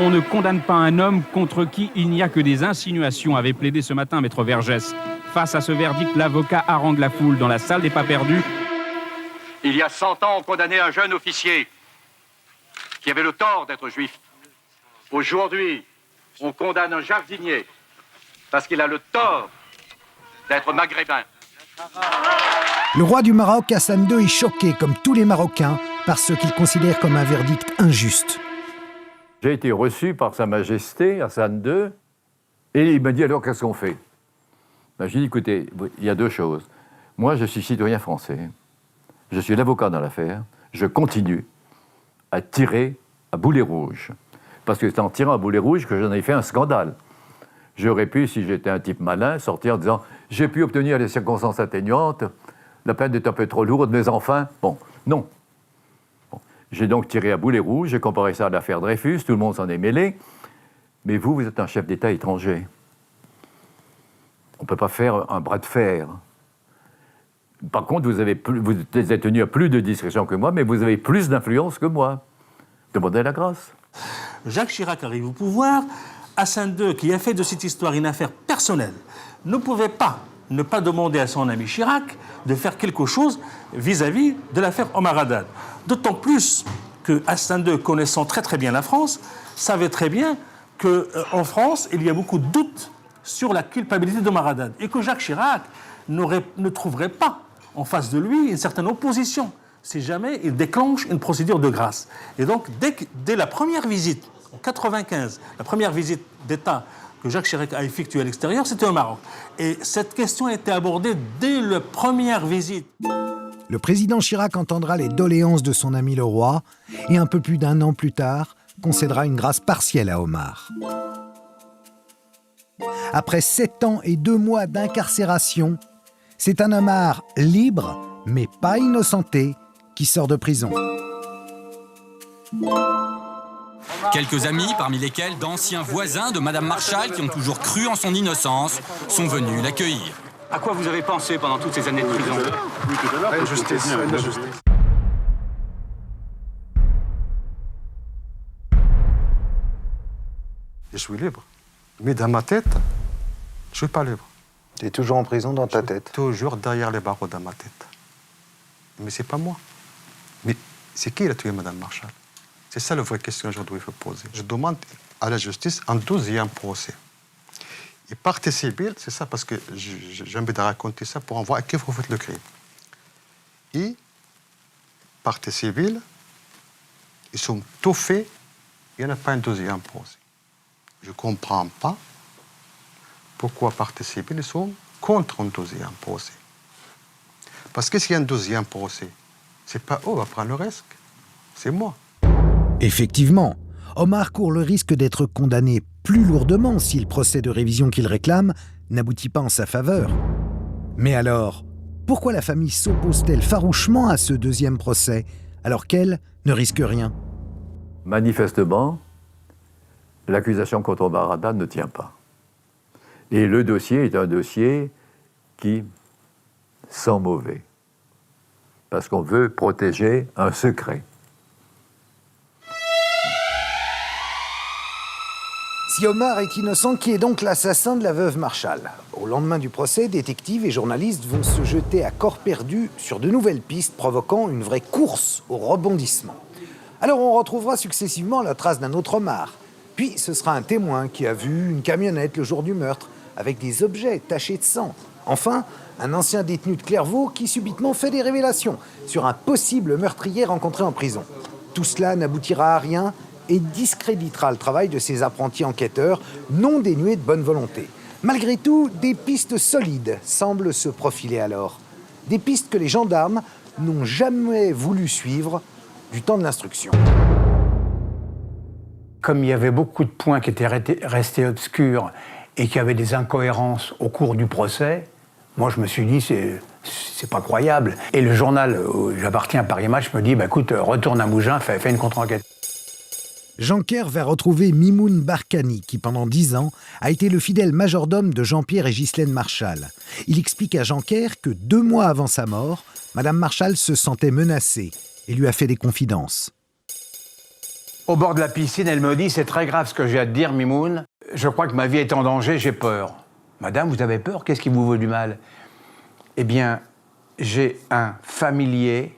On ne condamne pas un homme contre qui il n'y a que des insinuations, avait plaidé ce matin Maître Vergès. Face à ce verdict, l'avocat harangue la foule dans la salle des pas perdus. Il y a 100 ans, on condamnait un jeune officier qui avait le tort d'être juif. Aujourd'hui, on condamne un jardinier parce qu'il a le tort d'être maghrébin. Le roi du Maroc, Hassan II, est choqué, comme tous les Marocains, par ce qu'il considère comme un verdict injuste. J'ai été reçu par Sa Majesté, Hassan II, et il m'a dit alors qu'est-ce qu'on fait? J'ai dit écoutez, il y a 2 choses. Moi, je suis citoyen français, je suis l'avocat dans l'affaire, je continue à tirer à boulet rouge. Parce que c'est en tirant à boulet rouge que j'en ai fait un scandale. J'aurais pu, si j'étais un type malin, sortir en disant « J'ai pu obtenir les circonstances atténuantes, la peine est un peu trop lourde, mais enfin... » Bon, non. Bon. J'ai donc tiré à boulet rouge, j'ai comparé ça à l'affaire Dreyfus, tout le monde s'en est mêlé. Mais vous êtes un chef d'État étranger. On ne peut pas faire un bras de fer. Par contre, vous êtes tenu à plus de discrétion que moi, mais vous avez plus d'influence que moi. Demandez la grâce. Jacques Chirac arrive au pouvoir. Hassan II, qui a fait de cette histoire une affaire personnelle, ne pouvait pas ne pas demander à son ami Chirac de faire quelque chose vis-à-vis de l'affaire Omar Haddad. D'autant plus que Hassan II, connaissant très très bien la France, savait très bien qu'en France, il y a beaucoup de doutes sur la culpabilité d'Omar Haddad et que Jacques Chirac ne trouverait pas en face de lui une certaine opposition si jamais il déclenche une procédure de grâce. Et donc, dès la première visite, en 1995, la première visite d'État que Jacques Chirac a effectuée à l'extérieur, c'était au Maroc. Et cette question a été abordée dès la première visite. Le président Chirac entendra les doléances de son ami le roi et un peu plus d'1 an plus tard, concédera une grâce partielle à Omar. Après 7 ans et 2 mois d'incarcération, c'est un Omar libre, mais pas innocenté, qui sort de prison. Quelques amis, parmi lesquels d'anciens voisins de Madame Marshall, qui ont toujours cru en son innocence, sont venus l'accueillir. À quoi vous avez pensé pendant toutes ces années de prison? La justice. Je suis libre. Mais dans ma tête, je ne suis pas libre. Tu es toujours en prison dans ta tête? Toujours derrière les barreaux dans ma tête. Mais c'est pas moi. Mais c'est qui a tué Madame Marshall? C'est ça la vraie question aujourd'hui qu'il faut poser. Je demande à la justice un 12e procès. Et partie civile, c'est ça parce que j'ai envie de raconter ça pour en voir à qui vous faites le crime. Et partie civile, ils sont tout faits, il n'y en a pas un 12e procès. Je ne comprends pas pourquoi partie civile, ils sont contre un 12e procès. Parce que s'il y a un 12e procès, c'est pas eux qui vont prendre le risque, c'est moi. Effectivement, Omar court le risque d'être condamné plus lourdement si le procès de révision qu'il réclame n'aboutit pas en sa faveur. Mais alors, Pourquoi la famille s'oppose-t-elle farouchement à ce deuxième procès, alors qu'elle ne risque rien? Manifestement, l'accusation contre Omar Haddad ne tient pas. Et le dossier est un dossier qui sent mauvais. Parce qu'on veut protéger un secret. Si Omar est innocent, qui est donc l'assassin de la veuve Marshall? Au lendemain du procès, détectives et journalistes vont se jeter à corps perdu sur de nouvelles pistes, provoquant une vraie course au rebondissement. Alors on retrouvera successivement la trace d'un autre Omar. Puis ce sera un témoin qui a vu une camionnette le jour du meurtre, avec des objets tachés de sang. Enfin, un ancien détenu de Clairvaux qui subitement fait des révélations sur un possible meurtrier rencontré en prison. Tout cela n'aboutira à rien et discréditera le travail de ces apprentis enquêteurs non dénués de bonne volonté. Malgré tout, des pistes solides semblent se profiler alors. Des pistes que les gendarmes n'ont jamais voulu suivre du temps de l'instruction. Comme il y avait beaucoup de points qui étaient restés obscurs et qu'il y avait des incohérences au cours du procès, moi je me suis dit, c'est pas croyable. Et le journal où j'appartiens, Paris Match, me dit, bah, écoute, retourne à Mougins, fais une contre-enquête. Jeanker va retrouver Mimoun Barkhani, qui pendant 10 ans a été le fidèle majordome de Jean-Pierre et Ghislaine Marshall. Il explique à Jeanker que 2 mois avant sa mort, Madame Marshall se sentait menacée et lui a fait des confidences. Au bord de la piscine, elle me dit, c'est très grave ce que j'ai à te dire, Mimoun. Je crois que ma vie est en danger, j'ai peur. Madame, vous avez peur? Qu'est-ce qui vous veut du mal? Eh bien, j'ai un familier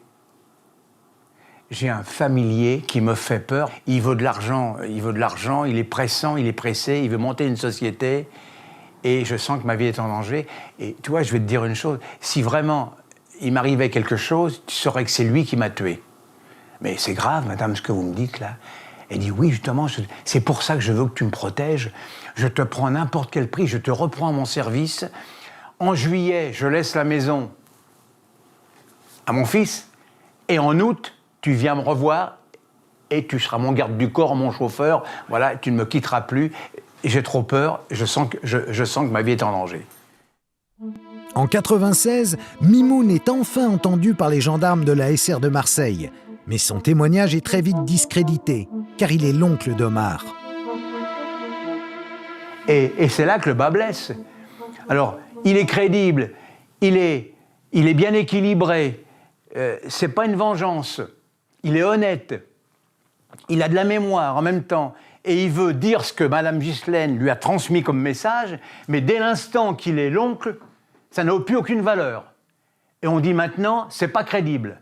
qui me fait peur. Il veut de l'argent, il est pressant, il est pressé, il veut monter une société et je sens que ma vie est en danger. Et tu vois, je vais te dire une chose, si vraiment il m'arrivait quelque chose, tu saurais que c'est lui qui m'a tué. Mais c'est grave, madame, ce que vous me dites là. Elle dit, oui, justement, c'est pour ça que je veux que tu me protèges. Je te prends à n'importe quel prix, je te reprends à mon service. En juillet, je laisse la maison à mon fils. Et en août, tu viens me revoir et tu seras mon garde du corps, mon chauffeur. Voilà, tu ne me quitteras plus. Et j'ai trop peur, je sens que ma vie est en danger. En 1996, Mimoun est enfin entendu par les gendarmes de la SR de Marseille. Mais son témoignage est très vite discrédité, car il est l'oncle d'Omar. Et c'est là que le bas blesse. Alors, il est crédible, il est bien équilibré, c'est pas une vengeance, il est honnête, il a de la mémoire en même temps, et il veut dire ce que Madame Ghislaine lui a transmis comme message, mais dès l'instant qu'il est l'oncle, ça n'a plus aucune valeur. Et on dit maintenant, c'est pas crédible.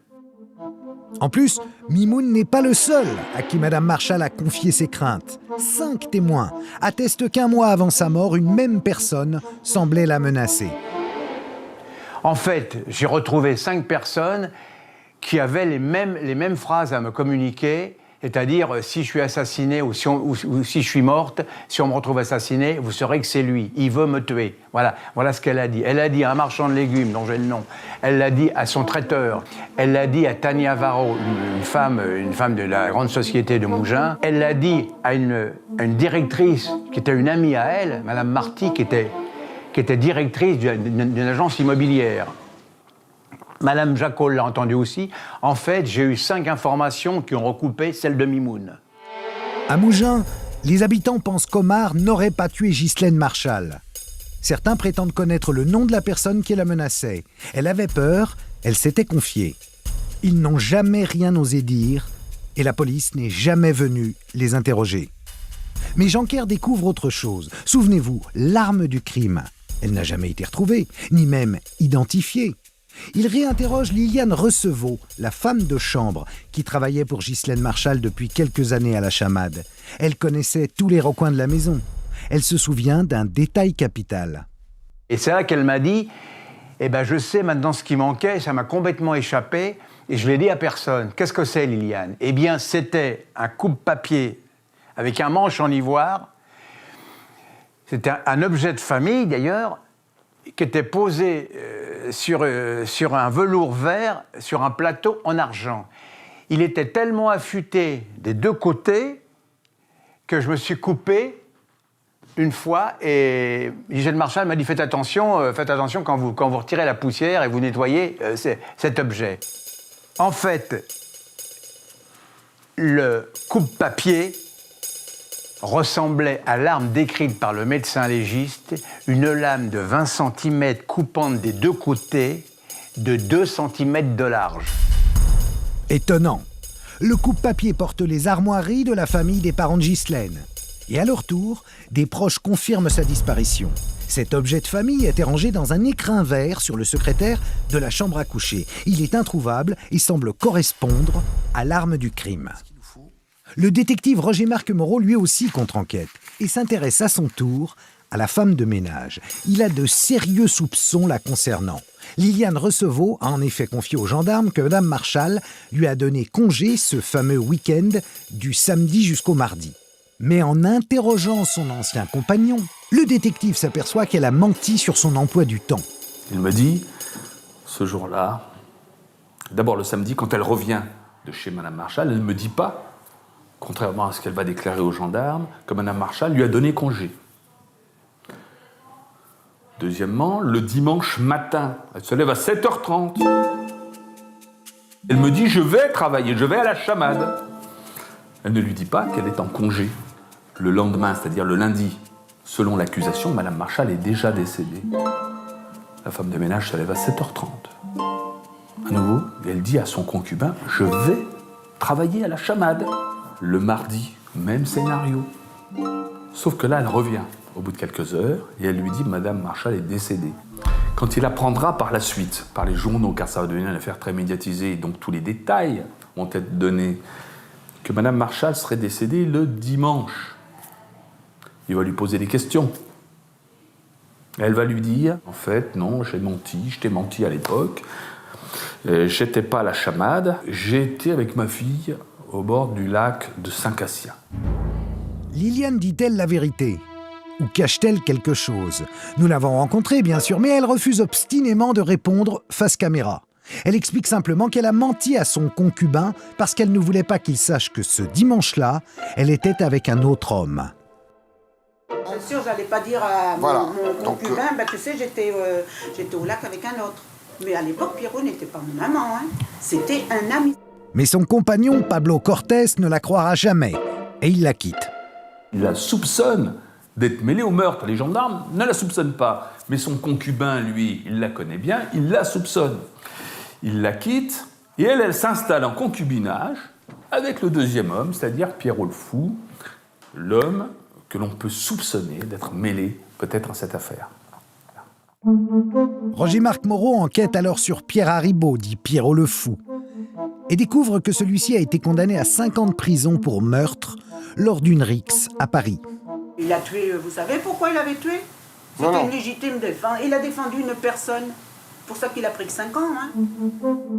En plus, Mimoun n'est pas le seul à qui Madame Marshall a confié ses craintes. 5 témoins attestent qu'1 mois avant sa mort, une même personne semblait la menacer. En fait, j'ai retrouvé 5 personnes qui avaient les mêmes phrases à me communiquer, c'est-à-dire si je suis assassiné ou si je suis morte, si on me retrouve assassiné, vous saurez que c'est lui, il veut me tuer. Voilà ce qu'elle a dit. Elle a dit à un marchand de légumes dont j'ai le nom, elle l'a dit à son traiteur, elle l'a dit à Tania Varro, une femme de la grande société de Mougins, elle l'a dit à une directrice qui était une amie à elle, Madame Marty, qui était directrice d'une agence immobilière. Madame Jacol l'a entendu aussi. En fait, j'ai eu 5 informations qui ont recoupé celle de Mimoun. À Mougins, les habitants pensent qu'Omar n'aurait pas tué Ghislaine Marshall. Certains prétendent connaître le nom de la personne qui la menaçait. Elle avait peur, elle s'était confiée. Ils n'ont jamais rien osé dire et la police n'est jamais venue les interroger. Mais Jeanker découvre autre chose. Souvenez-vous, l'arme du crime. Elle n'a jamais été retrouvée, ni même identifiée. Il réinterroge Liliane Recevaux, la femme de chambre, qui travaillait pour Ghislaine Marshall depuis quelques années à la Chamade. Elle connaissait tous les recoins de la maison. Elle se souvient d'un détail capital. Et c'est là qu'elle m'a dit, je sais maintenant ce qui manquait, ça m'a complètement échappé, et je l'ai dit à personne. Qu'est-ce que c'est, Liliane? Eh bien, c'était un coupe-papier avec un manche en ivoire. C'était un objet de famille, d'ailleurs, qui était posé sur un velours vert, sur un plateau en argent. Il était tellement affûté des 2 côtés que je me suis coupé une fois, et Gisèle Marchal m'a dit faites attention quand vous retirez la poussière et vous nettoyez cet objet. En fait, le coupe-papier ressemblait à l'arme décrite par le médecin légiste, une lame de 20 cm coupante des deux côtés, de 2 cm de large. Étonnant. Le coupe-papier porte les armoiries de la famille des parents de Ghislaine. Et à leur tour, des proches confirment sa disparition. Cet objet de famille était rangé dans un écrin vert sur le secrétaire de la chambre à coucher. Il est introuvable et semble correspondre à l'arme du crime. Le détective Roger-Marc Moreau lui aussi contre-enquête et s'intéresse à son tour à la femme de ménage. Il a de sérieux soupçons la concernant. Liliane Recevaux a en effet confié aux gendarmes que Mme Marchal lui a donné congé ce fameux week-end du samedi jusqu'au mardi. Mais en interrogeant son ancien compagnon, le détective s'aperçoit qu'elle a menti sur son emploi du temps. Il me dit, ce jour-là, d'abord le samedi, quand elle revient de chez Mme Marchal, elle ne me dit pas, contrairement à ce qu'elle va déclarer aux gendarmes, que Mme Marchal lui a donné congé. Deuxièmement, le dimanche matin, elle se lève à 7h30. Elle me dit, je vais travailler, je vais à la chamade. Elle ne lui dit pas qu'elle est en congé. Le lendemain, c'est-à-dire le lundi, selon l'accusation, Mme Marchal est déjà décédée. La femme de ménage se lève à 7h30. À nouveau, elle dit à son concubin, je vais travailler à la chamade. Le mardi, même scénario. Sauf que là, elle revient au bout de quelques heures et elle lui dit, Mme Marchal est décédée. Quand il apprendra par la suite, par les journaux, car ça va devenir une affaire très médiatisée, donc tous les détails vont être donnés, que Mme Marchal serait décédée le dimanche. Il va lui poser des questions. Elle va lui dire, en fait, non, j'ai menti, je t'ai menti à l'époque, j'étais pas à la chamade, j'étais avec ma fille au bord du lac de Saint-Cassien. Liliane dit-elle la vérité ? Ou cache-t-elle quelque chose ? Nous l'avons rencontrée, bien sûr, mais elle refuse obstinément de répondre face caméra. Elle explique simplement qu'elle a menti à son concubin parce qu'elle ne voulait pas qu'il sache que ce dimanche-là, elle était avec un autre homme. Bien sûr, j'allais pas dire à mon concubin, tu sais, j'étais au lac avec un autre. Mais à l'époque, Pierrot n'était pas mon amant, hein. C'était un ami. Mais son compagnon, Pablo Cortés, ne la croira jamais et il la quitte. Il la soupçonne d'être mêlée au meurtre. Les gendarmes ne la soupçonnent pas. Mais son concubin, lui, il la connaît bien, il la soupçonne. Il la quitte et elle s'installe en concubinage avec le deuxième homme, c'est-à-dire Pierrot le Fou, l'homme que l'on peut soupçonner d'être mêlé peut-être à cette affaire. Roger-Marc Moreau enquête alors sur Pierre Haribo, dit Pierrot le Fou, et découvre que celui-ci a été condamné à 5 ans de prison pour meurtre lors d'une rixe à Paris. Il a tué, vous savez pourquoi il avait tué ? C'était une légitime défense. Il a défendu une personne. C'est pour ça qu'il a pris que 5 ans. Hein.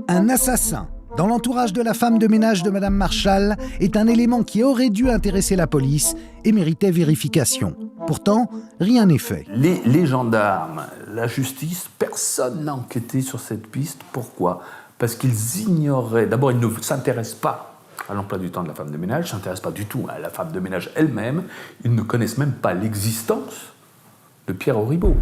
Un assassin dans l'entourage de la femme de ménage de Mme Marchal est un élément qui aurait dû intéresser la police et méritait vérification. Pourtant, rien n'est fait. Les gendarmes, la justice, personne n'a enquêté sur cette piste. Pourquoi ? Parce qu'ils ignoraient... D'abord, ils ne s'intéressent pas à l'emploi du temps de la femme de ménage, ne s'intéressent pas du tout à la femme de ménage elle-même. Ils ne connaissent même pas l'existence de Pierre Haribo.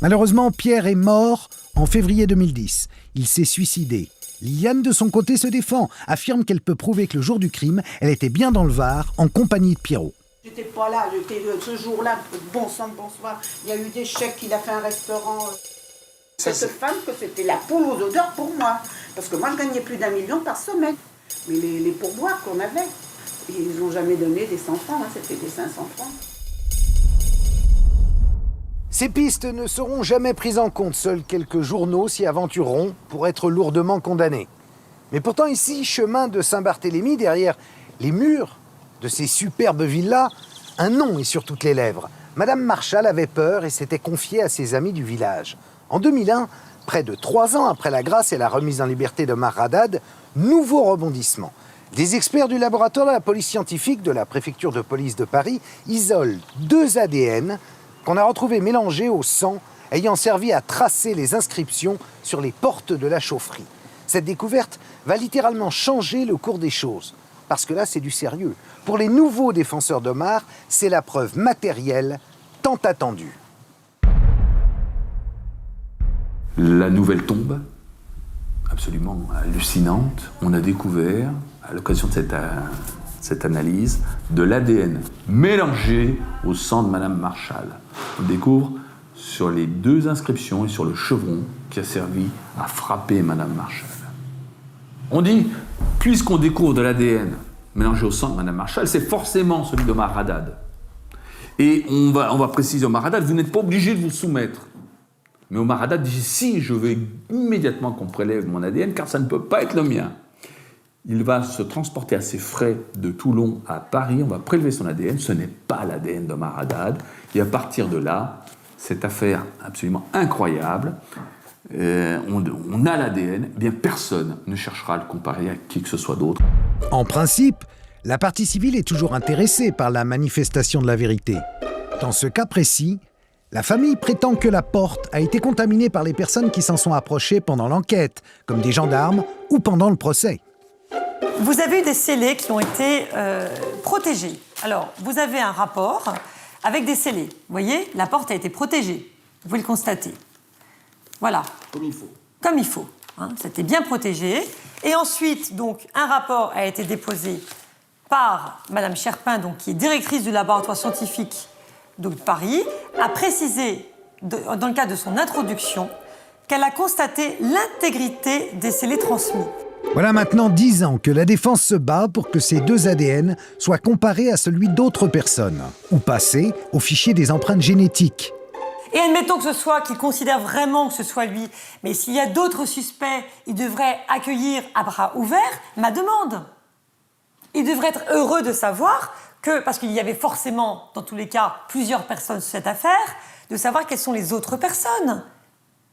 Malheureusement, Pierre est mort en février 2010. Il s'est suicidé. Liliane, de son côté, se défend, affirme qu'elle peut prouver que le jour du crime, elle était bien dans le Var, en compagnie de Pierrot. J'étais pas là, j'étais ce jour-là, bon sang, bonsoir. Il y a eu des chèques, il a fait un restaurant. Cette femme, que c'était la poule aux odeurs pour moi. Parce que moi, je gagnais plus d'1 million par semaine. Mais les pourboires qu'on avait, ils n'ont jamais donné des 100 francs, hein, c'était des 500 francs. Ces pistes ne seront jamais prises en compte. Seuls quelques journaux s'y aventureront pour être lourdement condamnés. Mais pourtant ici, chemin de Saint-Barthélemy, derrière les murs de ces superbes villas, un nom est sur toutes les lèvres. Madame Marchal avait peur et s'était confiée à ses amis du village. En 2001, près de 3 ans après la grâce et la remise en liberté d'Omar Haddad, nouveau rebondissement. Des experts du laboratoire de la police scientifique de la préfecture de police de Paris isolent 2 ADN qu'on a retrouvés mélangés au sang ayant servi à tracer les inscriptions sur les portes de la chaufferie. Cette découverte va littéralement changer le cours des choses. Parce que là, c'est du sérieux. Pour les nouveaux défenseurs d'Omar, c'est la preuve matérielle tant attendu. La nouvelle tombe, absolument hallucinante. On a découvert, à l'occasion de cette analyse, de l'ADN mélangé au sang de Madame Marshall. On découvre sur les 2 inscriptions et sur le chevron qui a servi à frapper Madame Marshall. On dit, puisqu'on découvre de l'ADN mélangé au sang de Madame Marshall, c'est forcément celui d'Omar Haddad. Et on va préciser Omar Haddad, vous n'êtes pas obligé de vous soumettre. Mais Omar Haddad dit, si, je veux immédiatement qu'on prélève mon ADN, car ça ne peut pas être le mien. Il va se transporter à ses frais de Toulon à Paris, on va prélever son ADN, ce n'est pas l'ADN d'Omar Haddad. Et à partir de là, cette affaire absolument incroyable, on a l'ADN, eh bien personne ne cherchera à le comparer à qui que ce soit d'autre. En principe, la partie civile est toujours intéressée par la manifestation de la vérité. Dans ce cas précis, la famille prétend que la porte a été contaminée par les personnes qui s'en sont approchées pendant l'enquête, comme des gendarmes ou pendant le procès. Vous avez eu des scellés qui ont été protégés. Alors, vous avez un rapport avec des scellés. Vous voyez, la porte a été protégée. Vous pouvez le constater. Voilà. Comme il faut. Comme il faut. Hein, c'était bien protégé. Et ensuite, donc, un rapport a été déposé par Madame Cherpin, donc, qui est directrice du laboratoire scientifique de Paris, a précisé, dans le cadre de son introduction, qu'elle a constaté l'intégrité des scellés transmis. Voilà maintenant 10 ans que la défense se bat pour que ces 2 ADN soient comparés à celui d'autres personnes, ou passés au fichier des empreintes génétiques. Et admettons que ce soit, qu'il considère vraiment que ce soit lui, mais s'il y a d'autres suspects, il devrait accueillir à bras ouverts ma demande. Il devrait être heureux de savoir que, parce qu'il y avait forcément, dans tous les cas, plusieurs personnes sur cette affaire, de savoir quelles sont les autres personnes.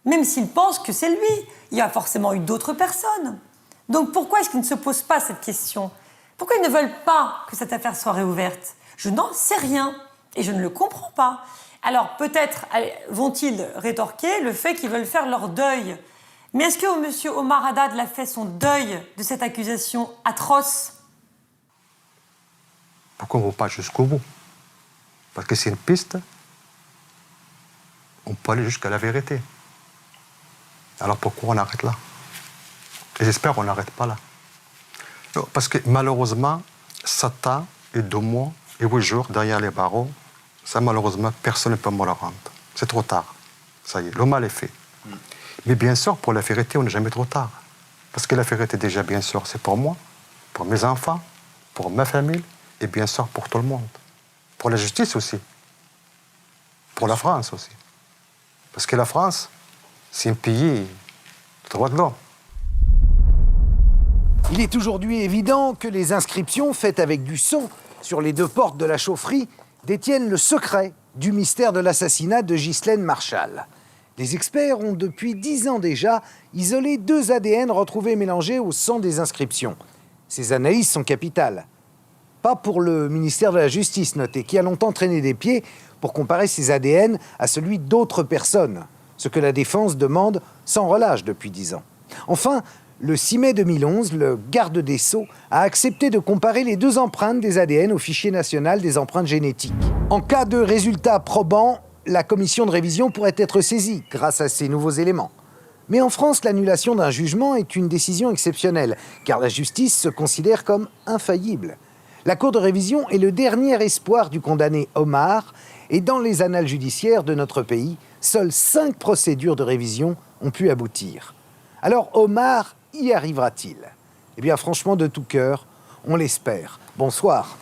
Même s'il pense que c'est lui, il y a forcément eu d'autres personnes. Donc pourquoi est-ce qu'ils ne se posent pas cette question? Pourquoi ils ne veulent pas que cette affaire soit réouverte? Je n'en sais rien et je ne le comprends pas. Alors peut-être vont-ils rétorquer le fait qu'ils veulent faire leur deuil. Mais est-ce que M. Omar Haddad a fait son deuil de cette accusation atroce? Pourquoi on ne va pas jusqu'au bout? Parce que c'est une piste, on peut aller jusqu'à la vérité. Alors pourquoi on arrête là? Et j'espère qu'on n'arrête pas là. Non, parce que malheureusement, 7 ans et 2 mois et 8 jours derrière les barreaux, ça malheureusement, personne ne peut me le rendre. C'est trop tard. Ça y est, le mal est fait. Mais bien sûr, pour la vérité, on n'est jamais trop tard. Parce que la vérité, déjà, bien sûr, c'est pour moi, pour mes enfants, pour ma famille, et bien sûr pour tout le monde. Pour la justice aussi. Pour la France aussi. Parce que la France, c'est un pays de droits de l'homme. Il est aujourd'hui évident que les inscriptions faites avec du sang sur les 2 portes de la chaufferie détiennent le secret du mystère de l'assassinat de Ghislaine Marshall. Les experts ont depuis 10 ans déjà isolé 2 ADN retrouvés mélangés au sang des inscriptions. Ces analyses sont capitales. Pas pour le ministère de la Justice, notez, qui a longtemps traîné des pieds pour comparer ces ADN à celui d'autres personnes, ce que la défense demande sans relâche depuis 10 ans. Enfin, le 6 mai 2011, le garde des Sceaux a accepté de comparer les 2 empreintes des ADN au fichier national des empreintes génétiques. En cas de résultats probants, la commission de révision pourrait être saisie grâce à ces nouveaux éléments. Mais en France, l'annulation d'un jugement est une décision exceptionnelle, car la justice se considère comme infaillible. La Cour de révision est le dernier espoir du condamné Omar, et dans les annales judiciaires de notre pays, seules 5 procédures de révision ont pu aboutir. Alors Omar y arrivera-t-il? Eh bien franchement, de tout cœur, on l'espère. Bonsoir.